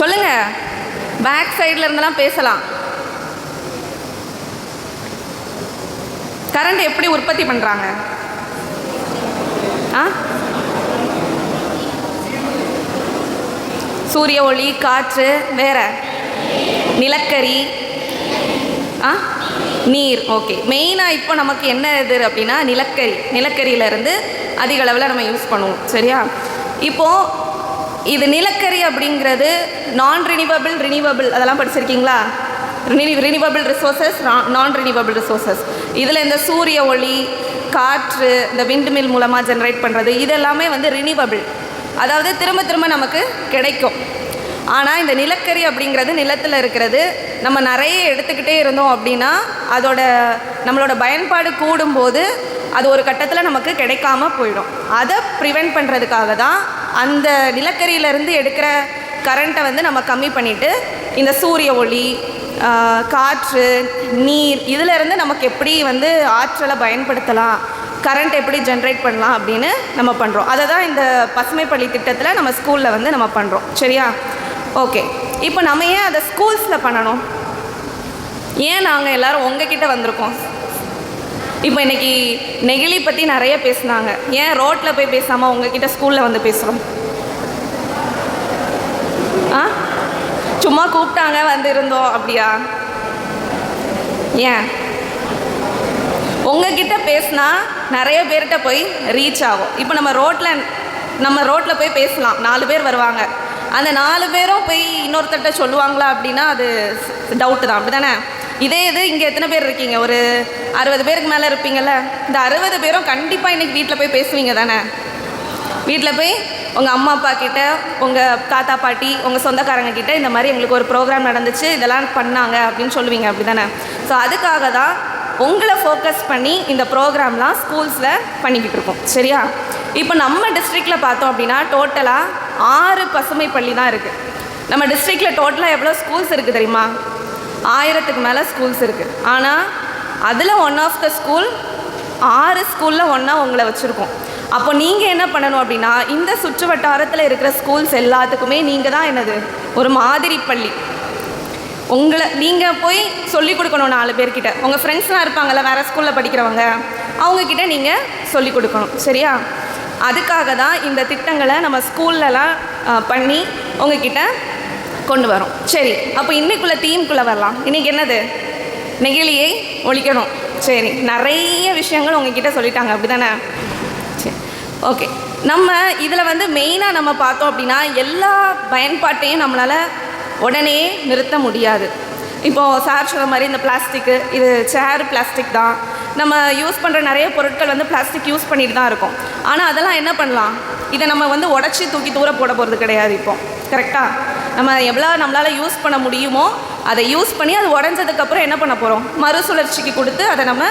சொல்லுங்கள். பேக் சைடில் இருந்தெல்லாம் பேசலாம். கரண்ட் எப்படி உற்பத்தி பண்ணுறாங்க? சூரிய ஒளி, காற்று, வேற நிலக்கரி, நீர். ஓகே. மெயினாக இப்போ நமக்கு என்ன இது அப்படின்னா நிலக்கரியிலேருந்து அதிக அளவில் நம்ம யூஸ் பண்ணுவோம். சரியா? இப்போது இது நிலக்கரி அப்படிங்கிறது நான் ரினியூவபிள் அதெல்லாம் படிச்சிருக்கீங்களா? ரினியூவபிள் ரிசோர்ஸஸ், நான் ரினியூவபிள் ரிசோர்ஸஸ். இதில் இந்த சூரிய ஒளி, காற்று, இந்த விண்ட் மில் மூலமாக ஜென்ரேட் பண்ணுறது இது எல்லாமே வந்து ரினியூவபிள், அதாவது திரும்ப நமக்கு கிடைக்கும். ஆனால் இந்த நிலக்கரி அப்படிங்கிறது நிலத்தில் இருக்கிறது. நம்ம நிறைய எடுத்துக்கிட்டே இருந்தோம் அப்படின்னா நம்மளோட பயன்பாடு கூடும்போது அது ஒரு கட்டத்தில் நமக்கு கிடைக்காம போயிடும். அதை ப்ரிவெண்ட் பண்ணுறதுக்காக தான் அந்த நிலக்கரியிலேருந்து எடுக்கிற கரண்ட்டை வந்து நம்ம கம்மி பண்ணிவிட்டு இந்த சூரிய ஒளி, காற்று, நீர் இதிலேருந்து நமக்கு எப்படி வந்து ஆற்றலை பயன்படுத்தலாம், கரண்ட் எப்படி ஜென்ரேட் பண்ணலாம் அப்படின்னு நம்ம பண்ணுறோம். அதை தான் இந்த பசுமை பள்ளி திட்டத்தில் நம்ம ஸ்கூலில் வந்து நம்ம பண்ணுறோம். சரியா? ஓகே. இப்போ நம்ம ஏன் அதை ஸ்கூல்ஸில் பண்ணணும்? ஏன் நாங்கள் எல்லோரும் உங்ககிட்ட வந்திருக்கோம்? இப்போ இன்றைக்கி நெகிழி பற்றி நிறைய பேசுனாங்க. ஏன் ரோட்டில் போய் பேசாமல் உங்ககிட்ட ஸ்கூலில் வந்து பேசுகிறோம்? சும்மா கூப்பிட்டாங்க வந்து இருந்தோம் அப்படியா? ஏன்? உங்ககிட்ட பேசினா நிறைய பேர்கிட்ட போய் ரீச் ஆகும். இப்போ நம்ம ரோட்டில் போய் பேசலாம், 4 பேர் வருவாங்க. அந்த 4 பேரும் போய் இன்னொருத்தட்ட சொல்லுவாங்களா அப்படின்னா அது டவுட்டு தான். அப்படி தானே? இதே இது இங்கே எத்தனை பேர் இருக்கீங்க? ஒரு 60 பேருக்கு மேலே இருப்பீங்கள்ல. இந்த 60 பேரும் கண்டிப்பாக இன்றைக்கி வீட்டில் போய் பேசுவீங்க தானே? வீட்டில் போய் உங்கள் அம்மா அப்பா கிட்ட, உங்கள் தாத்தா பாட்டி, உங்கள் சொந்தக்காரங்க கிட்ட இந்த மாதிரி எங்களுக்கு ஒரு ப்ரோக்ராம் நடந்துச்சு, இதெல்லாம் பண்ணாங்க அப்படின்னு சொல்லுவீங்க. அப்படி தானே? ஸோ அதுக்காக தான் உங்களை ஃபோக்கஸ் பண்ணி இந்த ப்ரோக்ராம்லாம் ஸ்கூல்ஸில் பண்ணிக்கிட்டு இருக்கோம். சரியா? இப்போ நம்ம டிஸ்ட்ரிக்டில் பார்த்தோம் அப்படின்னா டோட்டலாக 6 பசுமை பள்ளி தான் இருக்குது. நம்ம டிஸ்ட்ரிக்டில் டோட்டலாக எவ்வளோ ஸ்கூல்ஸ் இருக்குது தெரியுமா? 1000க்கு மேலே ஸ்கூல்ஸ் இருக்குது. ஆனால் அதில் ஒன் ஆஃப் த ஸ்கூல் 6 ஸ்கூலில் ஒன்றா உங்களை வச்சுருக்கோம். அப்போ நீங்கள் என்ன பண்ணணும் அப்படின்னா இந்த சுற்று வட்டாரத்தில் இருக்கிற ஸ்கூல்ஸ் எல்லாத்துக்குமே நீங்கள் தான் என்னது ஒரு மாதிரி பள்ளி. நீங்கள் போய் சொல்லிக் கொடுக்கணும் 4 பேர்கிட்ட. உங்கள் ஃப்ரெண்ட்ஸ்லாம் இருப்பாங்கள்ல வேறு ஸ்கூலில் படிக்கிறவங்க, அவங்கக்கிட்ட நீங்கள் சொல்லிக் கொடுக்கணும். சரியா? அதுக்காக தான் இந்த திட்டங்களை நம்ம ஸ்கூல்லலாம் பண்ணி உங்ககிட்ட கொண்டு வரோம். சரி, அப்போ இன்னைக்குள்ள தீம்குள்ளே வரலாம். இன்றைக்கி என்னது? நெகிழியை ஒழிக்கணும். சரி, நிறைய விஷயங்கள் உங்ககிட்ட சொல்லிட்டாங்க, அப்படி தானே? சரி, ஓகே. நம்ம இதில் வந்து மெயினாக நம்ம பார்த்தோம் அப்படின்னா எல்லா பயன்பாட்டையும் நம்மளால் உடனே நிறுத்த முடியாது. இப்போது சார் சொன்ன மாதிரி இந்த பிளாஸ்டிக்கு, இது சேர் பிளாஸ்டிக் தான். நம்ம யூஸ் பண்ணுற நிறைய பொருட்கள் வந்து பிளாஸ்டிக் யூஸ் பண்ணிட்டு தான் இருக்கோம். ஆனால் அதெல்லாம் என்ன பண்ணலாம்? இதை நம்ம வந்து உடச்சி தூக்கி தூர போட போகிறது கிடையாது. இப்போ கரெக்டாக நம்ம எவ்வளோ நம்மளால் யூஸ் பண்ண முடியுமோ அதை யூஸ் பண்ணி அது உடஞ்சதுக்கப்புறம் என்ன பண்ண போகிறோம்? மறுசுழற்சிக்கு கொடுத்து அதை நம்ம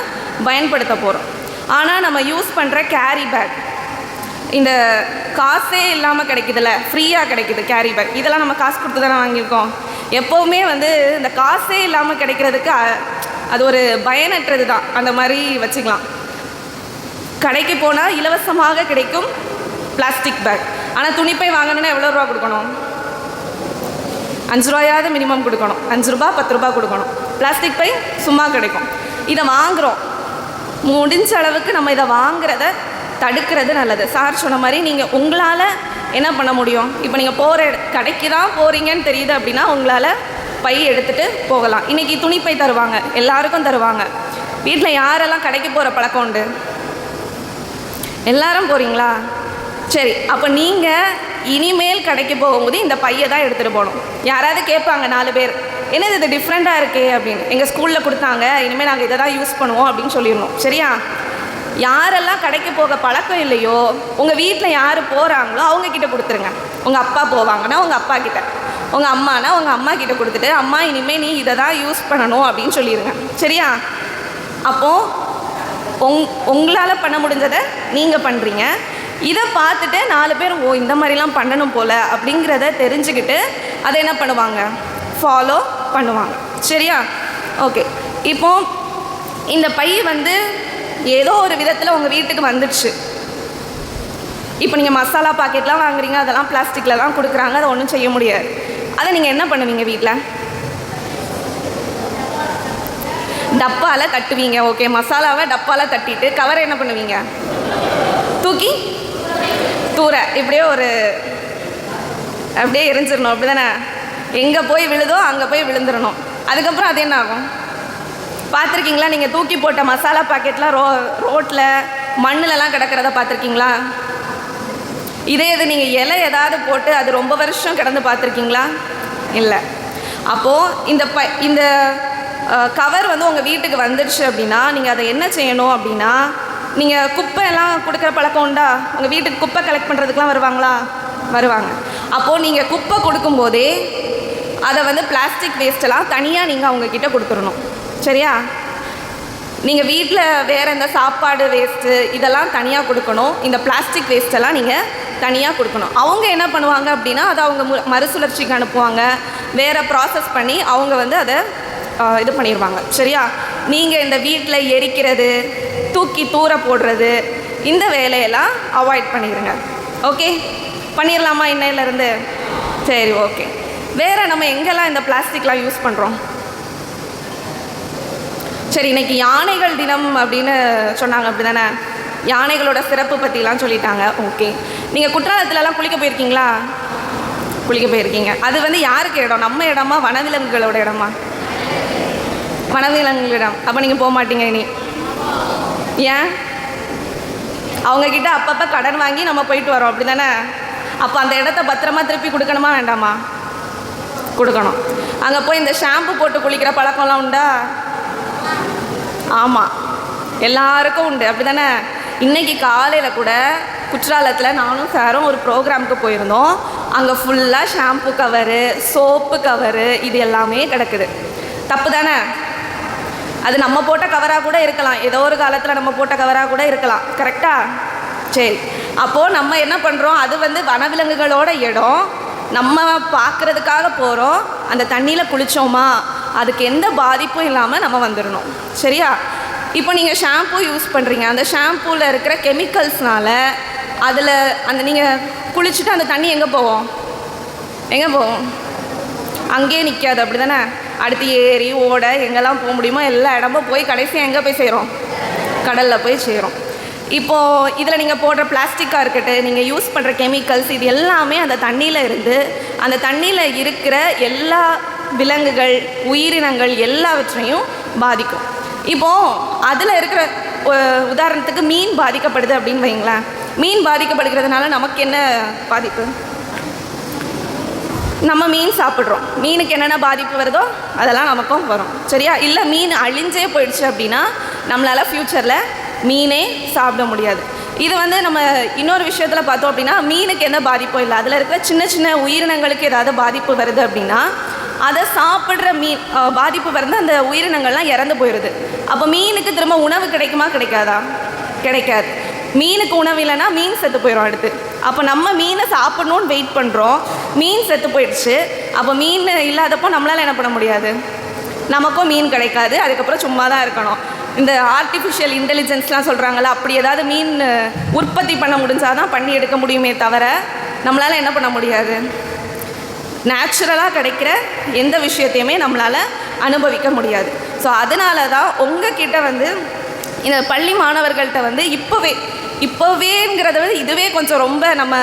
பயன்படுத்த போகிறோம். ஆனால் நம்ம யூஸ் பண்ணுற கேரி பேக், இந்த காசே இல்லாமல் கிடைக்குதுல்ல, ஃப்ரீயாக கிடைக்குது கேரி பேக், இதெல்லாம் நம்ம காசு கொடுத்து தானே வாங்கியிருக்கோம். எப்போவுமே வந்து இந்த காசே இல்லாமல் கிடைக்கிறதுக்கு அது ஒரு பயனற்றது தான், அந்த மாதிரி வச்சுக்கலாம். கடைக்கு போனால் இலவசமாக கிடைக்கும் பிளாஸ்டிக் பேக். ஆனால் துணிப்பை வாங்கணுன்னா எவ்வளோ ரூபா கொடுக்கணும்? 5 ரூபாயாவது மினிமம் கொடுக்கணும். 5 ரூபா 10 ரூபா கொடுக்கணும். பிளாஸ்டிக் பை சும்மா கிடைக்கும். இதை வாங்குகிறோம். முடிஞ்ச அளவுக்கு நம்ம இதை வாங்குறத தடுக்கிறது நல்லது. சார் சொன்ன மாதிரி நீங்கள் உங்களால் என்ன பண்ண முடியும்? இப்போ நீங்கள் போகிற கடைக்கு தான் போகிறீங்கன்னு தெரியுது அப்படின்னா உங்களால் பை எடுத்துகிட்டு போகலாம். இன்றைக்கி துணிப்பை தருவாங்க, எல்லாருக்கும் தருவாங்க. வீட்டில் யாரெல்லாம் கடைக்கு போகிற பழக்கம் உண்டு? எல்லாரும் போகிறீங்களா? சரி, அப்போ நீங்கள் இனிமேல் கடைக்கு போகும்போது இந்த பையை தான் எடுத்துகிட்டு போகணும். யாராவது கேட்பாங்க 4 பேர், என்னது இது டிஃப்ரெண்ட்டாக இருக்கே அப்படின்னு. எங்கள் ஸ்கூலில் கொடுத்தாங்க, இனிமேல் நாங்கள் இதை தான் யூஸ் பண்ணுவோம் அப்படின்னு சொல்லிடணும். சரியா? யாரெல்லாம் கடைக்கு போக பழக்கம் இல்லையோ, உங்கள் வீட்டில் யார் போகிறாங்களோ அவங்கக்கிட்ட கொடுத்துருங்க. உங்கள் அப்பா போவாங்கன்னா உங்கள் அப்பா கிட்ட, உங்கள் அம்மானா உங்கள் அம்மா கிட்ட கொடுத்துட்டு, அம்மா இனிமேல் நீ இதை தான் யூஸ் பண்ணணும் அப்படின்னு சொல்லிடுங்க. சரியா? அப்போது உங்களால் பண்ண முடிஞ்சதை நீங்கள் பண்ணுறீங்க. இதை பார்த்துட்டு 4 பேர் ஓ இந்த மாதிரிலாம் பண்ணணும் போல் அப்படிங்கிறத தெரிஞ்சுக்கிட்டு அதை என்ன பண்ணுவாங்க? ஃபாலோ பண்ணுவாங்க. சரியா? ஓகே. இப்போது இந்த பை வந்து ஏதோ ஒரு விதத்தில் உங்கள் வீட்டுக்கு வந்துடுச்சு. இப்போ நீங்கள் மசாலா பாக்கெட்லாம் வாங்குறீங்க, அதெல்லாம் பிளாஸ்டிக்கில் தான் கொடுக்குறாங்க, அதை ஒன்றும் செய்ய முடியாது. அதை நீங்கள் என்ன பண்ணுவீங்க? வீட்டில் டப்பாவில் தட்டுவீங்க. ஓகே, மசாலாவை டப்பாவில் தட்டிட்டு கவரை என்ன பண்ணுவீங்க? தூக்கி தூர இப்படியே அப்படியே எரிஞ்சிடணும். அப்படி தானே? எங்கே போய் விழுதோ அங்கே போய் விழுந்துடணும். அதுக்கப்புறம் அது என்ன ஆகும்? பார்த்துருக்கீங்களா? நீங்கள் தூக்கி போட்ட மசாலா பாக்கெட்லாம் ரோட்டில் மண்ணிலலாம் கிடக்கிறத பார்த்துருக்கீங்களா? இதே இது நீங்கள் இலை ஏதாவது போட்டு அது ரொம்ப வருஷம் கிடந்து பார்த்துருக்கீங்களா? இல்லை. அப்போது இந்த கவர் வந்து உங்கள் வீட்டுக்கு வந்துடுச்சு அப்படின்னா நீங்கள் அதை என்ன செய்யணும் அப்படின்னா, நீங்கள் குப்பையெல்லாம் கொடுக்குற பழக்கம் உண்டா? உங்கள் வீட்டுக்கு குப்பை கலெக்ட் பண்ணுறதுக்கெலாம் வருவாங்களா? வருவாங்க. அப்போது நீங்கள் குப்பை கொடுக்கும்போதே அதை வந்து பிளாஸ்டிக் வேஸ்ட்டெல்லாம் தனியாக நீங்கள் அவங்கக்கிட்ட கொடுத்துடணும். சரியா? நீங்கள் வீட்டில் வேறு எந்த சாப்பாடு வேஸ்ட்டு இதெல்லாம் தனியாக கொடுக்கணும். இந்த பிளாஸ்டிக் வேஸ்ட்டெல்லாம் நீங்கள் தனியாக கொடுக்கணும். அவங்க என்ன பண்ணுவாங்க அப்படின்னா அதை அவங்க மறுசுழற்சிக்கு அனுப்புவாங்க. வேறு ப்ராசஸ் பண்ணி அவங்க வந்து அதை இது பண்ணிடுவாங்க. சரியா? நீங்கள் இந்த வீட்டில் எரிக்கிறது, தூக்கி தூர போடுறது, இந்த வேலையெல்லாம் அவாய்ட் பண்ணிடுங்க. ஓகே, பண்ணிடலாமா இன்னையிலேருந்து? சரி, ஓகே. வேறு நம்ம எங்கெல்லாம் இந்த பிளாஸ்டிக்லாம் யூஸ் பண்ணுறோம்? சரி, இன்றைக்கி யானைகள் தினம் அப்படின்னு சொன்னாங்க, அப்படி தானே? யானைகளோட சிறப்பு பற்றிலாம் சொல்லிட்டாங்க. ஓகே, நீங்கள் குற்றாலத்துலலாம் குளிக்க போயிருக்கீங்களா? குளிக்க போயிருக்கீங்க. அது வந்து யாருக்கு இடம்? நம்ம இடமா வனவிலங்குகளோட இடமா? வனவிலங்குகளிடம். அப்போ நீங்கள் போக மாட்டீங்க இனி. ஏன்? அவங்கக்கிட்ட அப்பப்போ கடன் வாங்கி நம்ம போயிட்டு வரோம், அப்படி தானே? அப்போ அந்த இடத்த பத்திரமா திருப்பி கொடுக்கணுமா வேண்டாமா? கொடுக்கணும். அங்கே போய் இந்த ஷாம்பு போட்டு குளிக்கிற பழக்கம்லாம் உண்டா? ஆமாம், எல்லாருக்கும் உண்டு, அப்படி தானே? இன்றைக்கி காலையில் கூட குற்றாலத்தில் நானும் சாரும் ஒரு ப்ரோக்ராமுக்கு போயிருந்தோம். அங்கே ஃபுல்லாக ஷாம்பு கவரு, சோப்பு கவரு, இது எல்லாமே கிடக்குது. தப்பு தானே? அது நம்ம போட்ட கவராக கூட இருக்கலாம், ஏதோ ஒரு காலத்தில் நம்ம போட்ட கவராக கூட இருக்கலாம். கரெக்டாக? சரி, அப்போது நம்ம என்ன பண்ணுறோம்? அது வந்து வனவிலங்குகளோட இடம், நம்ம பார்க்குறதுக்காக போகிறோம். அந்த தண்ணியில் குளித்தோமா அதுக்கு எந்த பாதிப்பும் இல்லாமல் நம்ம வந்துடணும். சரியா? இப்போ நீங்கள் ஷாம்பு யூஸ் பண்ணுறீங்க, அந்த ஷாம்பூவில் இருக்கிற கெமிக்கல்ஸ்னால் அதில் அந்த நீங்கள் குளிச்சுட்டு அந்த தண்ணி எங்கே போவோம்? எங்கே போவோம்? அங்கேயே நிற்காது, அப்படி தானே? அடுத்து ஏரி ஓடை எங்கெல்லாம் போக முடியுமோ எல்லா இடமும் போய் கடைசியாக எங்கே போய் சேரும்? கடலில் போய் சேரும். இப்போது இதில் நீங்கள் போடுற பிளாஸ்டிக்காக இருக்கட்டும், நீங்கள் யூஸ் பண்ணுற கெமிக்கல்ஸ், இது எல்லாமே அந்த தண்ணியில் இருந்து அந்த தண்ணியில் இருக்கிற எல்லா விலங்குகள் உயிரினங்கள் எல்லாவற்றையும் பாதிக்கும். இப்போது அதில் இருக்கிற உதாரணத்துக்கு மீன் பாதிக்கப்படுது அப்படின்னு வைங்களேன். மீன் பாதிக்கப்படுகிறதுனால நமக்கு என்ன பாதிப்பு? நம்ம மீன் சாப்பிட்றோம், மீனுக்கு என்னென்ன பாதிப்பு வருதோ அதெல்லாம் நமக்கும் வரும், சரியா? இல்லை மீன் அழிஞ்சே போயிடுச்சு அப்படின்னா நம்மளால் ஃப்யூச்சரில் மீனே சாப்பிட முடியாது. இது நம்ம இன்னொரு விஷயத்தில் பார்த்தோம் அப்படின்னா மீனுக்கு எந்த பாதிப்பும் இல்லை. அதில் இருக்கிற சின்ன சின்ன உயிரினங்களுக்கு ஏதாவது பாதிப்பு வருது அப்படின்னா அதை சாப்பிட்ற மீன் பாதிப்பு வந்து அந்த உயிரினங்கள்லாம் இறந்து போயிடுது. அப்போ மீனுக்கு திரும்ப உணவு கிடைக்குமா கிடைக்காதா? கிடைக்காது. மீனுக்கு உணவு இல்லைன்னா மீன் செத்து போயிடும் அடுத்து. அப்போ நம்ம மீனை சாப்பிட்ணுன்னு வெயிட் பண்ணுறோம், மீன் செத்து போயிடுச்சு. அப்போ மீன் இல்லாதப்போ நம்மளால் என்ன பண்ண முடியாது? நமக்கும் மீன் கிடைக்காது, அதுக்கப்புறம் சும்மா தான் இருக்கணும். இந்த ஆர்டிஃபிஷியல் இன்டெலிஜென்ஸ்லாம் சொல்கிறாங்களா, அப்படி ஏதாவது மீன் உற்பத்தி பண்ண முடிஞ்சால் தான் பண்ணி எடுக்க முடியுமே தவிர நம்மளால் என்ன பண்ண முடியாது. நேச்சுரலாக கிடைக்கிற எந்த விஷயத்தையுமே நம்மளால் அனுபவிக்க முடியாது. ஸோ அதனால தான் உங்ககிட்ட இந்த பள்ளி மாணவர்கள்ட்ட இப்போவேங்கிறத இதுவே கொஞ்சம் ரொம்ப நம்ம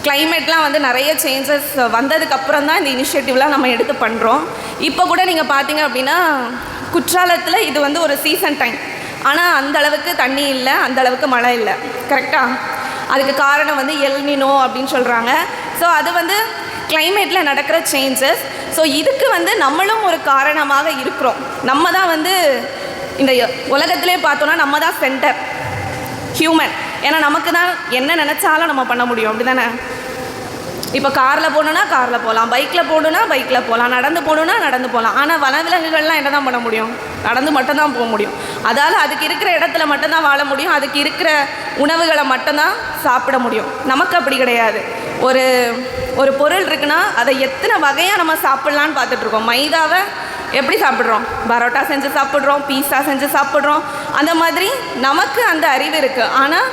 கிளைமேட்லாம் நிறைய சேஞ்சஸ் வந்ததுக்கப்புறம் தான் இந்த இனிஷியேட்டிவ்லாம் நம்ம எடுத்து பண்ணுறோம். இப்போ கூட நீங்கள் பார்த்தீங்க அப்படின்னா குற்றாலத்தில் இது ஒரு சீசன் டைம், ஆனால் அந்தளவுக்கு தண்ணி இல்லை, அந்தளவுக்கு மழை இல்லை, கரெக்டாக? அதுக்கு காரணம் எல் நினோ அப்படின்னு சொல்கிறாங்க. ஸோ அது கிளைமேட்டில் நடக்கிற சேஞ்சஸ். ஸோ இதுக்கு நம்மளும் ஒரு காரணமாக இருக்கிறோம். நம்ம தான் இந்த உலகத்திலே பார்த்தோன்னா நம்ம தான் சென்டர், ஹியூமன். ஏன்னா நமக்கு தான் என்ன நினச்சாலும் நம்ம பண்ண முடியும், அப்படி தானே? இப்போ காரில் போகணுன்னா காரில் போகலாம், பைக்கில் போகணுன்னா பைக்கில் போகலாம், நடந்து போகணுன்னா நடந்து போகலாம். ஆனால் வனவிலங்குகள்லாம் என்ன தான் பண்ண முடியும்? நடந்து மட்டும்தான் போக முடியும். அதால் அதுக்கு இருக்கிற இடத்துல மட்டும்தான் வாழ முடியும், அதுக்கு இருக்கிற உணவுகளை மட்டும்தான் சாப்பிட முடியும். நமக்கு அப்படி கிடையாது. ஒரு பொருள் இருக்குன்னா அதை எத்தனை வகையாக நம்ம சாப்பிட்லான்னு பார்த்துட்ருக்கோம். மைதாவை எப்படி சாப்பிட்றோம்? பரோட்டா செஞ்சு சாப்பிட்றோம், பீஸா செஞ்சு சாப்பிட்றோம். அந்த மாதிரி நமக்கு அந்த அறிவு இருக்குது, ஆனால்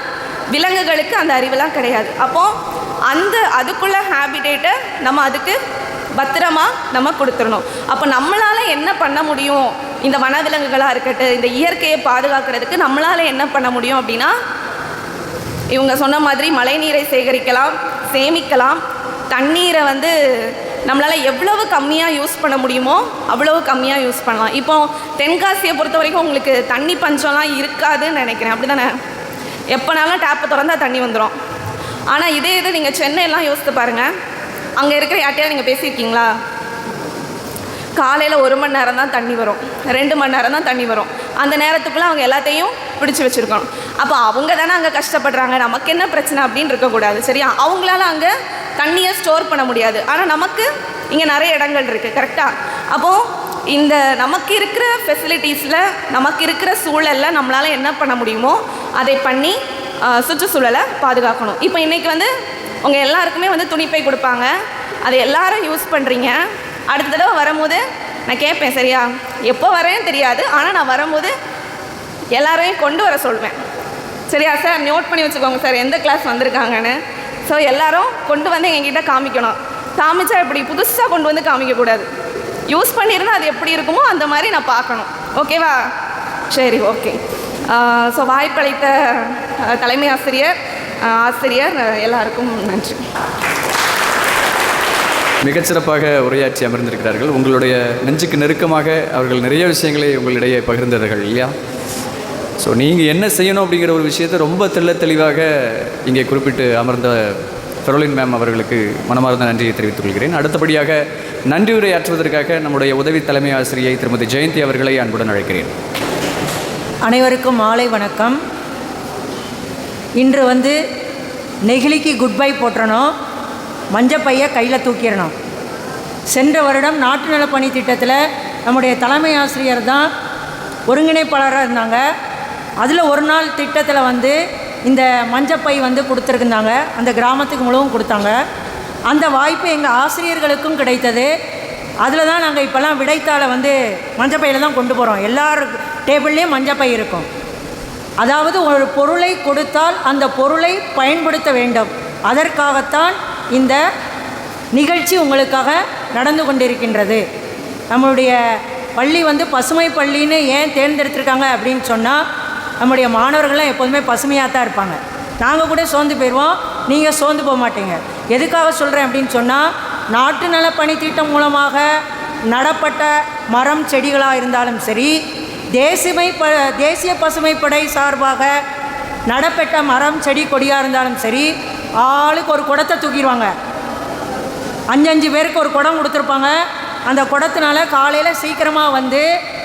விலங்குகளுக்கு அந்த அறிவுலாம் கிடையாது. அப்போது அதுக்குள்ள ஹேபிடேட்டை நம்ம அதுக்கு பத்திரமா நம்ம கொடுத்துடணும். அப்போ நம்மளால் என்ன பண்ண முடியும்? இந்த வனவிலங்குகளாக இருக்கட்டும், இந்த இயற்கையை பாதுகாக்கிறதுக்கு நம்மளால் என்ன பண்ண முடியும் அப்படின்னா, இவங்க சொன்ன மாதிரி மழை நீரை சேகரிக்கலாம், சேமிக்கலாம். தண்ணீரை நம்மளால் எவ்வளவு கம்மியாக யூஸ் பண்ண முடியுமோ அவ்வளவு கம்மியாக யூஸ் பண்ணலாம். இப்போது தென்காசியை பொறுத்த வரைக்கும் உங்களுக்கு தண்ணி பஞ்சம்லாம் இருக்காதுன்னு நினைக்கிறேன், அப்படி தானே? எப்போனாலும் டேப்பை திறந்தால் தண்ணி வந்துடும். ஆனால் இதே இது நீங்கள் சென்னையெல்லாம் யோசித்து பாருங்கள். அங்கே இருக்கிற யார்ட்டையாவது நீங்கள் பேசியிருக்கீங்களா? காலையில் 1 மணி நேரம் தான் தண்ணி வரும், 2 மணி நேரம் தான் தண்ணி வரும். அந்த நேரத்துக்குள்ளே அவங்க எல்லாத்தையும் பிடிச்சி வச்சுருக்கணும். அப்போ அவங்க தானே அங்கே கஷ்டப்படுறாங்க, நமக்கு என்ன பிரச்சனை அப்படின்னு இருக்கக்கூடாது, சரியா? அவங்களால அங்கே தண்ணியை ஸ்டோர் பண்ண முடியாது, ஆனால் நமக்கு இங்கே நிறைய இடங்கள் இருக்குது, கரெக்டாக? அப்போது இந்த நமக்கு இருக்கிற ஃபெசிலிட்டிஸில், நமக்கு இருக்கிற சூழலில் நம்மளால் என்ன பண்ண முடியுமோ அதை பண்ணி சுற்றுச்சூழலை பாதுகாக்கணும். இப்போ இன்றைக்கி உங்கள் எல்லாருக்குமே துணிப்பை கொடுப்பாங்க, அதை எல்லாரும் யூஸ் பண்ணுறீங்க. அடுத்த தடவை வரும்போது நான் கேட்பேன், சரியா? எப்போ வரேன்னு தெரியாது, ஆனால் நான் வரும்போது எல்லாரையும் கொண்டு வர சொல்வேன், சரியா சார்? நோட் பண்ணி வச்சுக்கோங்க சார், எந்த கிளாஸ் வந்திருக்காங்கன்னு. ஸோ எல்லோரும் கொண்டு எங்ககிட்ட காமிக்கணும். காமிச்சா எப்படி புதுசாக கொண்டு காமிக்கக்கூடாது. யூஸ் பண்ணியிருந்தால் அது எப்படி இருக்குமோ அந்த மாதிரி நான் பார்க்கணும், ஓகேவா? சரி, ஓகே. ஸோ வாய்ப்பளித்த தலைமை ஆசிரியர் எல்லாருக்கும் நன்றி. மிகச்சிறப்பாக உரையாற்றி அமர்ந்திருக்கிறார்கள். உங்களுடைய நெஞ்சுக்கு நெருக்கமாக அவர்கள் நிறைய விஷயங்களை உங்களிடையே பகிர்ந்தார்கள் இல்லையா? ஸோ நீங்கள் என்ன செய்யணும் அப்படிங்கிற ஒரு விஷயத்தை ரொம்ப தெளிவாக இங்கே குறிப்பிட்டு அமர்ந்த ஃபெரோலின் மேம் அவர்களுக்கு மனமார்ந்த நன்றியை தெரிவித்துக் கொள்கிறேன். அடுத்தபடியாக நன்றி உரையாற்றுவதற்காக நம்முடைய உதவி தலைமை ஆசிரியை திருமதி ஜெயந்தி அவர்களை அன்புடன் அழைக்கிறேன். அனைவருக்கும் மாலை வணக்கம். இன்று நெகிழிக்கு குட் பை போட்டுறணும், மஞ்சப்பையை கையில் தூக்கிடணும். சென்ற வருடம் நாட்டு நலப்பணி திட்டத்தில் நம்முடைய தலைமை ஆசிரியர் தான் ஒருங்கிணைப்பாளராக இருந்தாங்க. அதில் ஒரு நாள் திட்டத்தில் இந்த மஞ்சப்பை கொடுத்துருக்குந்தாங்க, அந்த கிராமத்துக்கு முழுவதும் கொடுத்தாங்க. அந்த வாய்ப்பு எங்கள் ஆசிரியர்களுக்கும் கிடைத்தது. அதில் தான் நாங்கள் இப்போல்லாம் விடைத்தாளை மஞ்சப்பையில் தான் கொண்டு போகிறோம். எல்லார் டேபிள்லேயும் மஞ்சப்பை இருக்கும். அதாவது ஒரு பொருளை கொடுத்தால் அந்த பொருளை பயன்படுத்த வேண்டும், அதற்காகத்தான் இந்த நிகழ்ச்சி உங்களுக்காக நடந்து கொண்டிருக்கின்றது. நம்மளுடைய பள்ளி வந்து பசுமை பள்ளின்னு ஏன் தேர்ந்தெடுத்திருக்காங்க அப்படின்னு சொன்னால், நம்முடைய மாணவர்கள்லாம் எப்போதுமே பசுமையாக தான் இருப்பாங்க. நாங்கள் கூட சோர்ந்து போயிடுவோம், நீங்கள் சோர்ந்து போக மாட்டீங்க. எதுக்காக சொல்கிறேன் அப்படின்னு சொன்னால், நாட்டு நல பணி திட்டம் மூலமாக நடப்பட்ட மரம் செடிகளாக இருந்தாலும் சரி, தேசிய பசுமைப்படை சார்பாக நடப்பட்ட மரம் செடி கொடியாக இருந்தாலும் சரி, ஆளுக்கு ஒரு குடத்தை தூக்கிடுவாங்க. 5 பேருக்கு ஒரு குடம் கொடுத்துருப்பாங்க. அந்த குடத்தினால காலையில் சீக்கிரமாக வந்து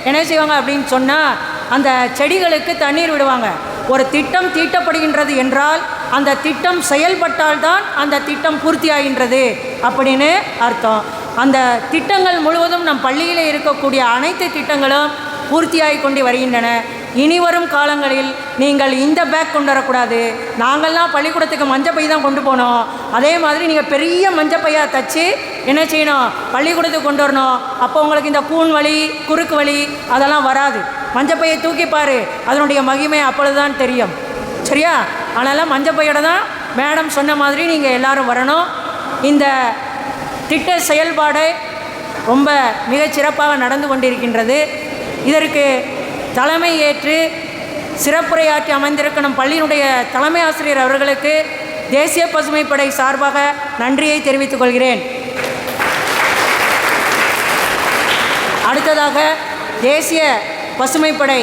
என்ன செய்வாங்க அப்படின்னு சொன்னால், அந்த செடிகளுக்கு தண்ணீர் விடுவாங்க. ஒரு திட்டம் தீட்டப்படுகின்றது என்றால் அந்த திட்டம் செயல்பட்டால்தான் அந்த திட்டம் பூர்த்தியாகின்றது அப்படின்னு அர்த்தம். அந்த திட்டங்கள் முழுவதும் நம் பள்ளியில் இருக்கக்கூடிய அனைத்து திட்டங்களும் பூர்த்தியாகி கொண்டு வருகின்றன. இனி வரும் காலங்களில் நீங்கள் இந்த பேக் கொண்டு வரக்கூடாது. நாங்கள்லாம் பள்ளிக்கூடத்துக்கு மஞ்சப்பை தான் கொண்டு போனோம். அதே மாதிரி நீங்கள் பெரிய மஞ்சப்பையாக தச்சு என்ன செய்யணும், பள்ளிக்கூடத்துக்கு கொண்டு வரணும். அப்போ உங்களுக்கு இந்த கூன் வலி, குறுக்கு வலி அதெல்லாம் வராது. மஞ்சப்பையை தூக்கிப்பார், அதனுடைய மகிமை அப்பொழுதுதான் தெரியும். சரியா? அதனால் மஞ்சப்பையோட தான் மேடம் சொன்ன மாதிரி நீங்கள் எல்லோரும் வரணும். இந்த திட்ட செயல்பாடு ரொம்ப மிகச்சிறப்பாக நடந்து கொண்டிருக்கின்றது. இதற்கு தலைமை ஏற்று சிறப்புரையாற்றி அமைந்திருக்கும் நம் பள்ளியினுடைய தலைமை ஆசிரியர் அவர்களுக்கு தேசிய பசுமைப்படை சார்பாக நன்றியை தெரிவித்துக் கொள்கிறேன். அடுத்ததாக தேசிய பசுமைப்படை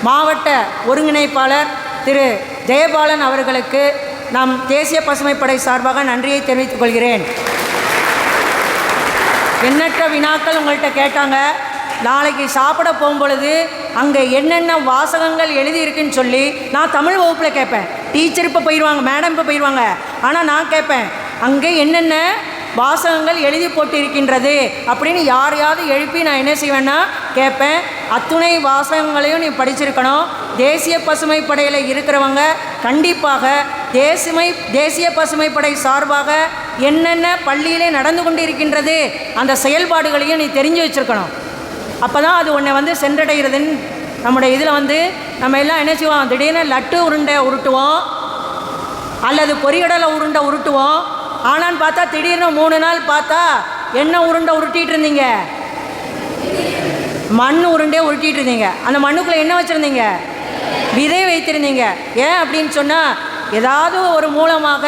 மாவட்ட ஒருங்கிணைப்பாளர் திரு ஜெயபாலன் அவர்களுக்கு நம் தேசிய பசுமைப்படை சார்பாக நன்றியை தெரிவித்துக் கொள்கிறேன். எண்ணற்ற வினாக்கள் உங்கள்கிட்ட கேட்டாங்க. நாளைக்கு சாப்பிட போகும்பொழுது அங்கே என்னென்ன வாசகங்கள் எழுதியிருக்குன்னு சொல்லி நான் தமிழ் வகுப்பில் கேட்பேன். டீச்சர் இப்போ போயிடுவாங்க, மேடம் இப்போ போயிடுவாங்க. ஆனால் நான் கேட்பேன், அங்கே என்னென்ன வாசகங்கள் எழுதி போட்டு இருக்கின்றது அப்படின்னு யாரையாவது எழுப்பி நான் என்ன செய்வேன்னா கேட்பேன். அத்துணை வாசகங்களையும் நீ படிச்சிருக்கணும். தேசிய பசுமைப்படையில் இருக்கிறவங்க கண்டிப்பாக தேசிய பசுமைப்படை சார்பாக என்னென்ன பள்ளியிலே நடந்து கொண்டு இருக்கின்றது அந்த செயல்பாடுகளையும் நீ தெரிஞ்சு வச்சுருக்கணும். அப்போ தான் அது உன்னை வந்து சென்றடைகிறதுன்னு. நம்முடைய இதில் வந்து நம்ம எல்லாம் என்ன செய்வோம், திடீர்னு லட்டு உருண்டை உருட்டுவோம் அல்லது பொரியடலை உருண்டை உருட்டுவோம். ஆனான்னு பார்த்தா திடீர்னு 3 நாள் பார்த்தா என்ன உருண்டை உருட்டிகிட்டு இருந்தீங்க, மண் உருண்டையே உருட்டிகிட்டு இருந்தீங்க. அந்த மண்ணுக்குள்ளே என்ன வச்சுருந்தீங்க, விதை வைத்திருந்தீங்க. ஏன் அப்படின்னு சொன்னால், ஏதாவது ஒரு மூலமாக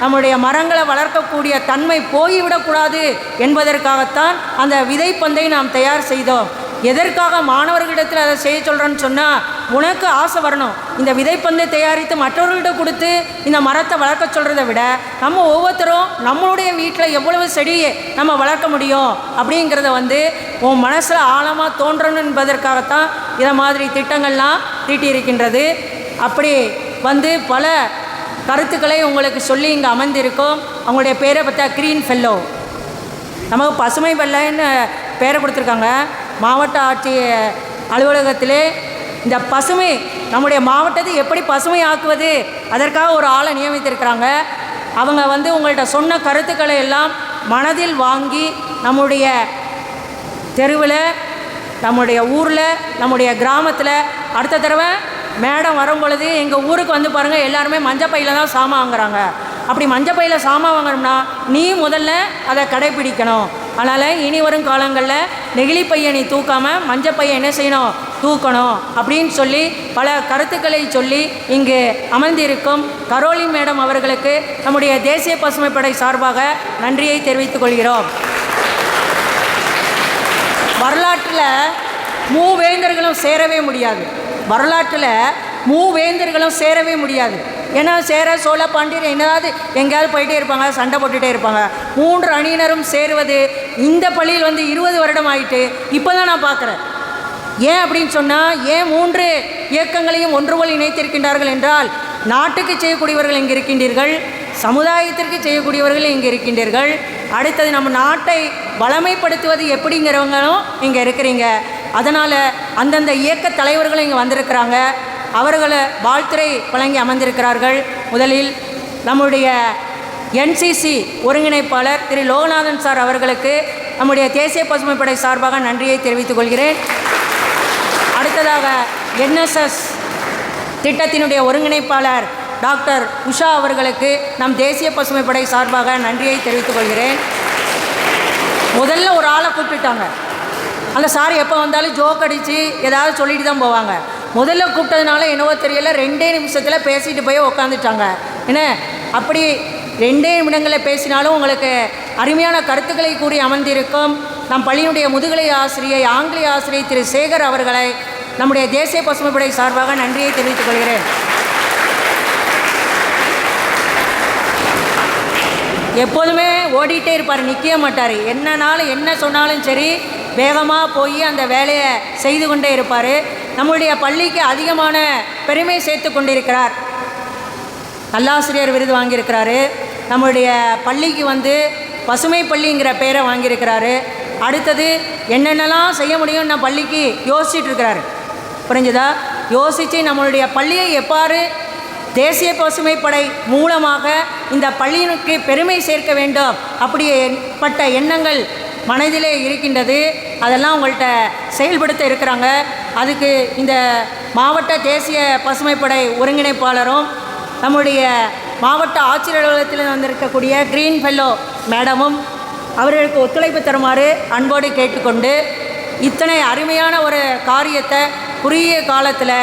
நம்முடைய மரங்களை வளர்க்கக்கூடிய தன்மை போய்விடக்கூடாது என்பதற்காகத்தான் அந்த விதைப்பந்தை நாம் தயார் செய்தோம். எதற்காக மாணவர்களிடத்தில் அதை செய்ய சொல்கிறேன்னு சொன்னால், உனக்கு ஆசை வரணும். இந்த விதைப்பந்தை தயாரித்து மற்றவர்கள்ட்ட கொடுத்து இந்த மரத்தை வளர்க்க சொல்கிறத விட நம்ம ஒவ்வொருத்தரும் நம்மளுடைய வீட்டில் எவ்வளவு செடியை நம்ம வளர்க்க முடியும் அப்படிங்கிறத வந்து உன் மனசில் ஆழமாக தோன்றணும் என்பதற்காகத்தான் இதை மாதிரி திட்டங்கள்லாம் தீட்டியிருக்கின்றது. அப்படி வந்து பல கருத்துக்களை உங்களுக்கு சொல்லி இங்கே அமர்ந்திருக்கோம். அவங்களுடைய பேரை பார்த்தா க்ரீன் ஃபெல்லோ, நமக்கு பசுமை வெள்ளைன்னு பேரை கொடுத்துருக்காங்க. மாவட்ட ஆட்சியர் அலுவலகத்திலே இந்த பசுமை நம்முடைய மாவட்டத்தை எப்படி பசுமை ஆக்குவது அதற்காக ஒரு ஆளை நியமித்திருக்கிறாங்க. அவங்க வந்து உங்கள்கிட்ட சொன்ன கருத்துக்களை எல்லாம் மனதில் வாங்கி நம்முடைய தெருவில், நம்முடைய ஊரில், நம்முடைய கிராமத்தில் அடுத்த தடவை மேடம் வரும் பொழுது எங்கள் ஊருக்கு வந்து பாருங்கள், எல்லாருமே மஞ்சப்பையில் தான் சாமான் வாங்குறாங்க. அப்படி மஞ்சப்பையில் சாமான் வாங்கணும்னா நீ முதல்ல அதை கடைப்பிடிக்கணும். அதனால் இனி வரும் காலங்களில் நெகிழிப்பையை நீ தூக்காமல் மஞ்சப்பையை என்ன செய்யணும், தூக்கணும் அப்படின்னு சொல்லி பல கருத்துக்களை சொல்லி இங்கு அமர்ந்திருக்கும் கரோலின் மேடம் அவர்களுக்கு நம்முடைய தேசிய பசுமைப்படை சார்பாக நன்றியை தெரிவித்துக் கொள்கிறோம். வரலாற்றில் மூவேந்தர்களும் சேரவே முடியாது. வரலாற்றில் மூவேந்தர்களும் சேரவே முடியாது. ஏன்னா சேர, சோழ, பாண்டியர் என்னதாவது எங்கேயாவது போயிட்டே இருப்பாங்க, சண்டை போட்டுகிட்டே இருப்பாங்க. 3 அணியினரும் சேருவது இந்த பள்ளியில் வந்து 20 வருடம் ஆயிட்டு இப்போ தான் நான் பார்க்குறேன். ஏன் அப்படின்னு சொன்னால், ஏன் 3 இயக்கங்களையும் ஒன்றுபோல் இணைத்திருக்கின்றார்கள் என்றால், நாட்டுக்கு செய்யக்கூடியவர்கள் இங்கே இருக்கின்றீர்கள், சமுதாயத்திற்கு செய்யக்கூடியவர்கள் இங்கே இருக்கின்றீர்கள், அடுத்தது நம்ம நாட்டை வளமைப்படுத்துவது எப்படிங்கிறவங்களும் இங்கே இருக்கிறீங்க. அதனால் அந்தந்த இயக்க தலைவர்களும் இங்கே வந்திருக்கிறாங்க. அவர்களை வாழ்த்துரை வழங்கி அமர்ந்திருக்கிறார்கள். முதலில் நம்முடைய என்சிசி ஒருங்கிணைப்பாளர் திரு லோகநாதன் சார் அவர்களுக்கு நம்முடைய தேசிய பசுமைப்படை சார்பாக நன்றியை தெரிவித்துக் கொள்கிறேன். அடுத்ததாக என்எஸ்எஸ் திட்டத்தினுடைய ஒருங்கிணைப்பாளர் டாக்டர் உஷா அவர்களுக்கு நம் தேசிய பசுமைப்படை சார்பாக நன்றியை தெரிவித்துக் கொள்கிறேன். முதல்ல ஒரு ஆளை கூப்பிட்டுட்டாங்க. அந்த சார் எப்போ வந்தாலும் ஜோக் அடித்து ஏதாவது சொல்லிட்டு தான் போவாங்க. முதல்ல கூப்பிட்டதுனால என்னவோ தெரியல 2 நிமிஷத்தில் பேசிட்டு போய் உக்காந்துட்டாங்க. என்ன அப்படி 2 நிமிடங்களில் பேசினாலும் உங்களுக்கு அருமையான கருத்துக்களை கூறி அமர்ந்திருக்கும் நம் பள்ளியினுடைய முதுகலை ஆசிரியை ஆங்கில ஆசிரியை திரு சேகர் அவர்களை நம்முடைய தேசிய பசுமைப்படை சார்பாக நன்றியை தெரிவித்துக் கொள்கிறேன். எப்போதுமே ஓடிட்டே இருப்பார், நிற்க மாட்டார். என்னன்னாலும் என்ன சொன்னாலும் சரி வேகமாக போய் அந்த வேலையை செய்து கொண்டே இருப்பார். நம்முடைய பள்ளிக்கு அதிகமான பெருமை சேர்த்து கொண்டிருக்கிறார். நல்லாசிரியர் விருது வாங்கியிருக்கிறாரு. நம்முடைய பள்ளிக்கு பசுமை பள்ளிங்கிற பேரை வாங்கியிருக்கிறாரு. அடுத்தது என்னென்னலாம் செய்ய முடியும் நம்ம பள்ளிக்கு யோசிச்சுட்டு இருக்கிறாரு. புரிஞ்சுதா? யோசித்து நம்மளுடைய பள்ளியை எவ்வாறு தேசிய பசுமைப்படை மூலமாக இந்த பள்ளியினுக்கு பெருமை சேர்க்க வேண்டும் அப்படிப்பட்ட எண்ணங்கள் மனதிலே இருக்கின்றது. அதெல்லாம் உங்கள்கிட்ட செயல்படுத்த இருக்கிறாங்க. அதுக்கு இந்த மாவட்ட தேசிய பசுமைப்படை ஒருங்கிணைப்பாளரும் நம்முடைய மாவட்ட ஆட்சியர் அலுவலகத்தில் வந்திருக்கக்கூடிய கிரீன் ஃபெல்லோ மேடமும் அவர்களுக்கு ஒத்துழைப்பு தருமாறு அன்போடு கேட்டுக்கொண்டு இத்தனை அருமையான ஒரு காரியத்தை குறுகிய காலத்தில்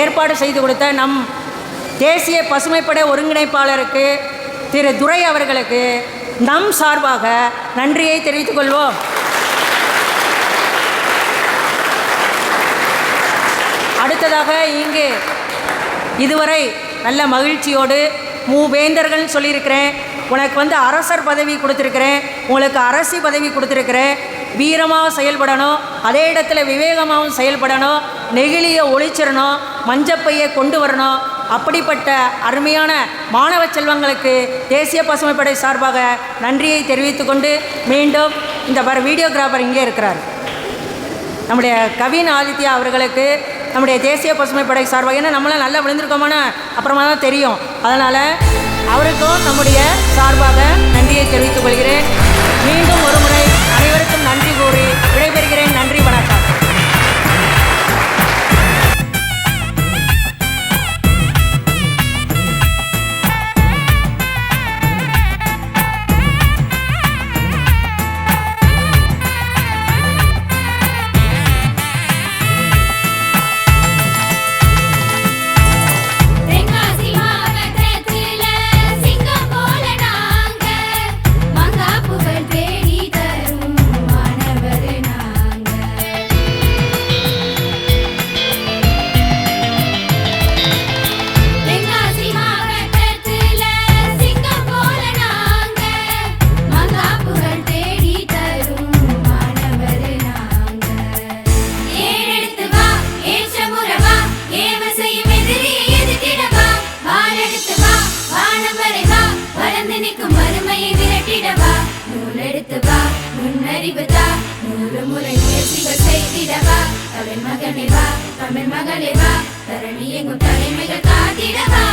ஏற்பாடு செய்து கொடுத்த நம் தேசிய பசுமைப்படை ஒருங்கிணைப்பாளருக்கு திரு துரை அவர்களுக்கு நம் சார்பாக நன்றியை தெரிவித்துக் கொள்வோம். அடுத்ததாக இங்கு இதுவரை நல்ல மகிழ்ச்சியோடு மூவேந்தர்கள் சொல்லியிருக்கிறேன். உனக்கு அரசர் பதவி கொடுத்துருக்கிறேன், உங்களுக்கு அரசி பதவி கொடுத்துருக்கிறேன். வீரமாக செயல்படணும், அதே இடத்துல விவேகமாகவும் செயல்படணும், நெகிழியை ஒழிச்சிடணும், மஞ்சப்பையை கொண்டு வரணும். அப்படிப்பட்ட அருமையான மாணவ செல்வங்களுக்கு தேசிய பசுமைப்படை சார்பாக நன்றியை தெரிவித்துக்கொண்டு மீண்டும் இந்த வீடியோகிராஃபர் இங்கே இருக்கிறார் நம்முடைய கவின் ஆதித்யா அவர்களுக்கு நம்முடைய தேசிய பசுமைப்படை சார்பாக, ஏன்னா நம்மளாம் நல்லா விழுந்திருக்கோமான அப்புறமா தான் தெரியும், அதனால் அவருக்கும் நம்முடைய சார்பாக நன்றியை தெரிவித்துக் கொள்கிறேன். மீண்டும் ஒரு முறை அனைவருக்கும் நன்றி கூறி விடைபெறுகிறேன். நன்றி, வணக்கம். தமிழ் மகளே வா, தரணி எங்கும் தலைமைகள் காத்திடவா.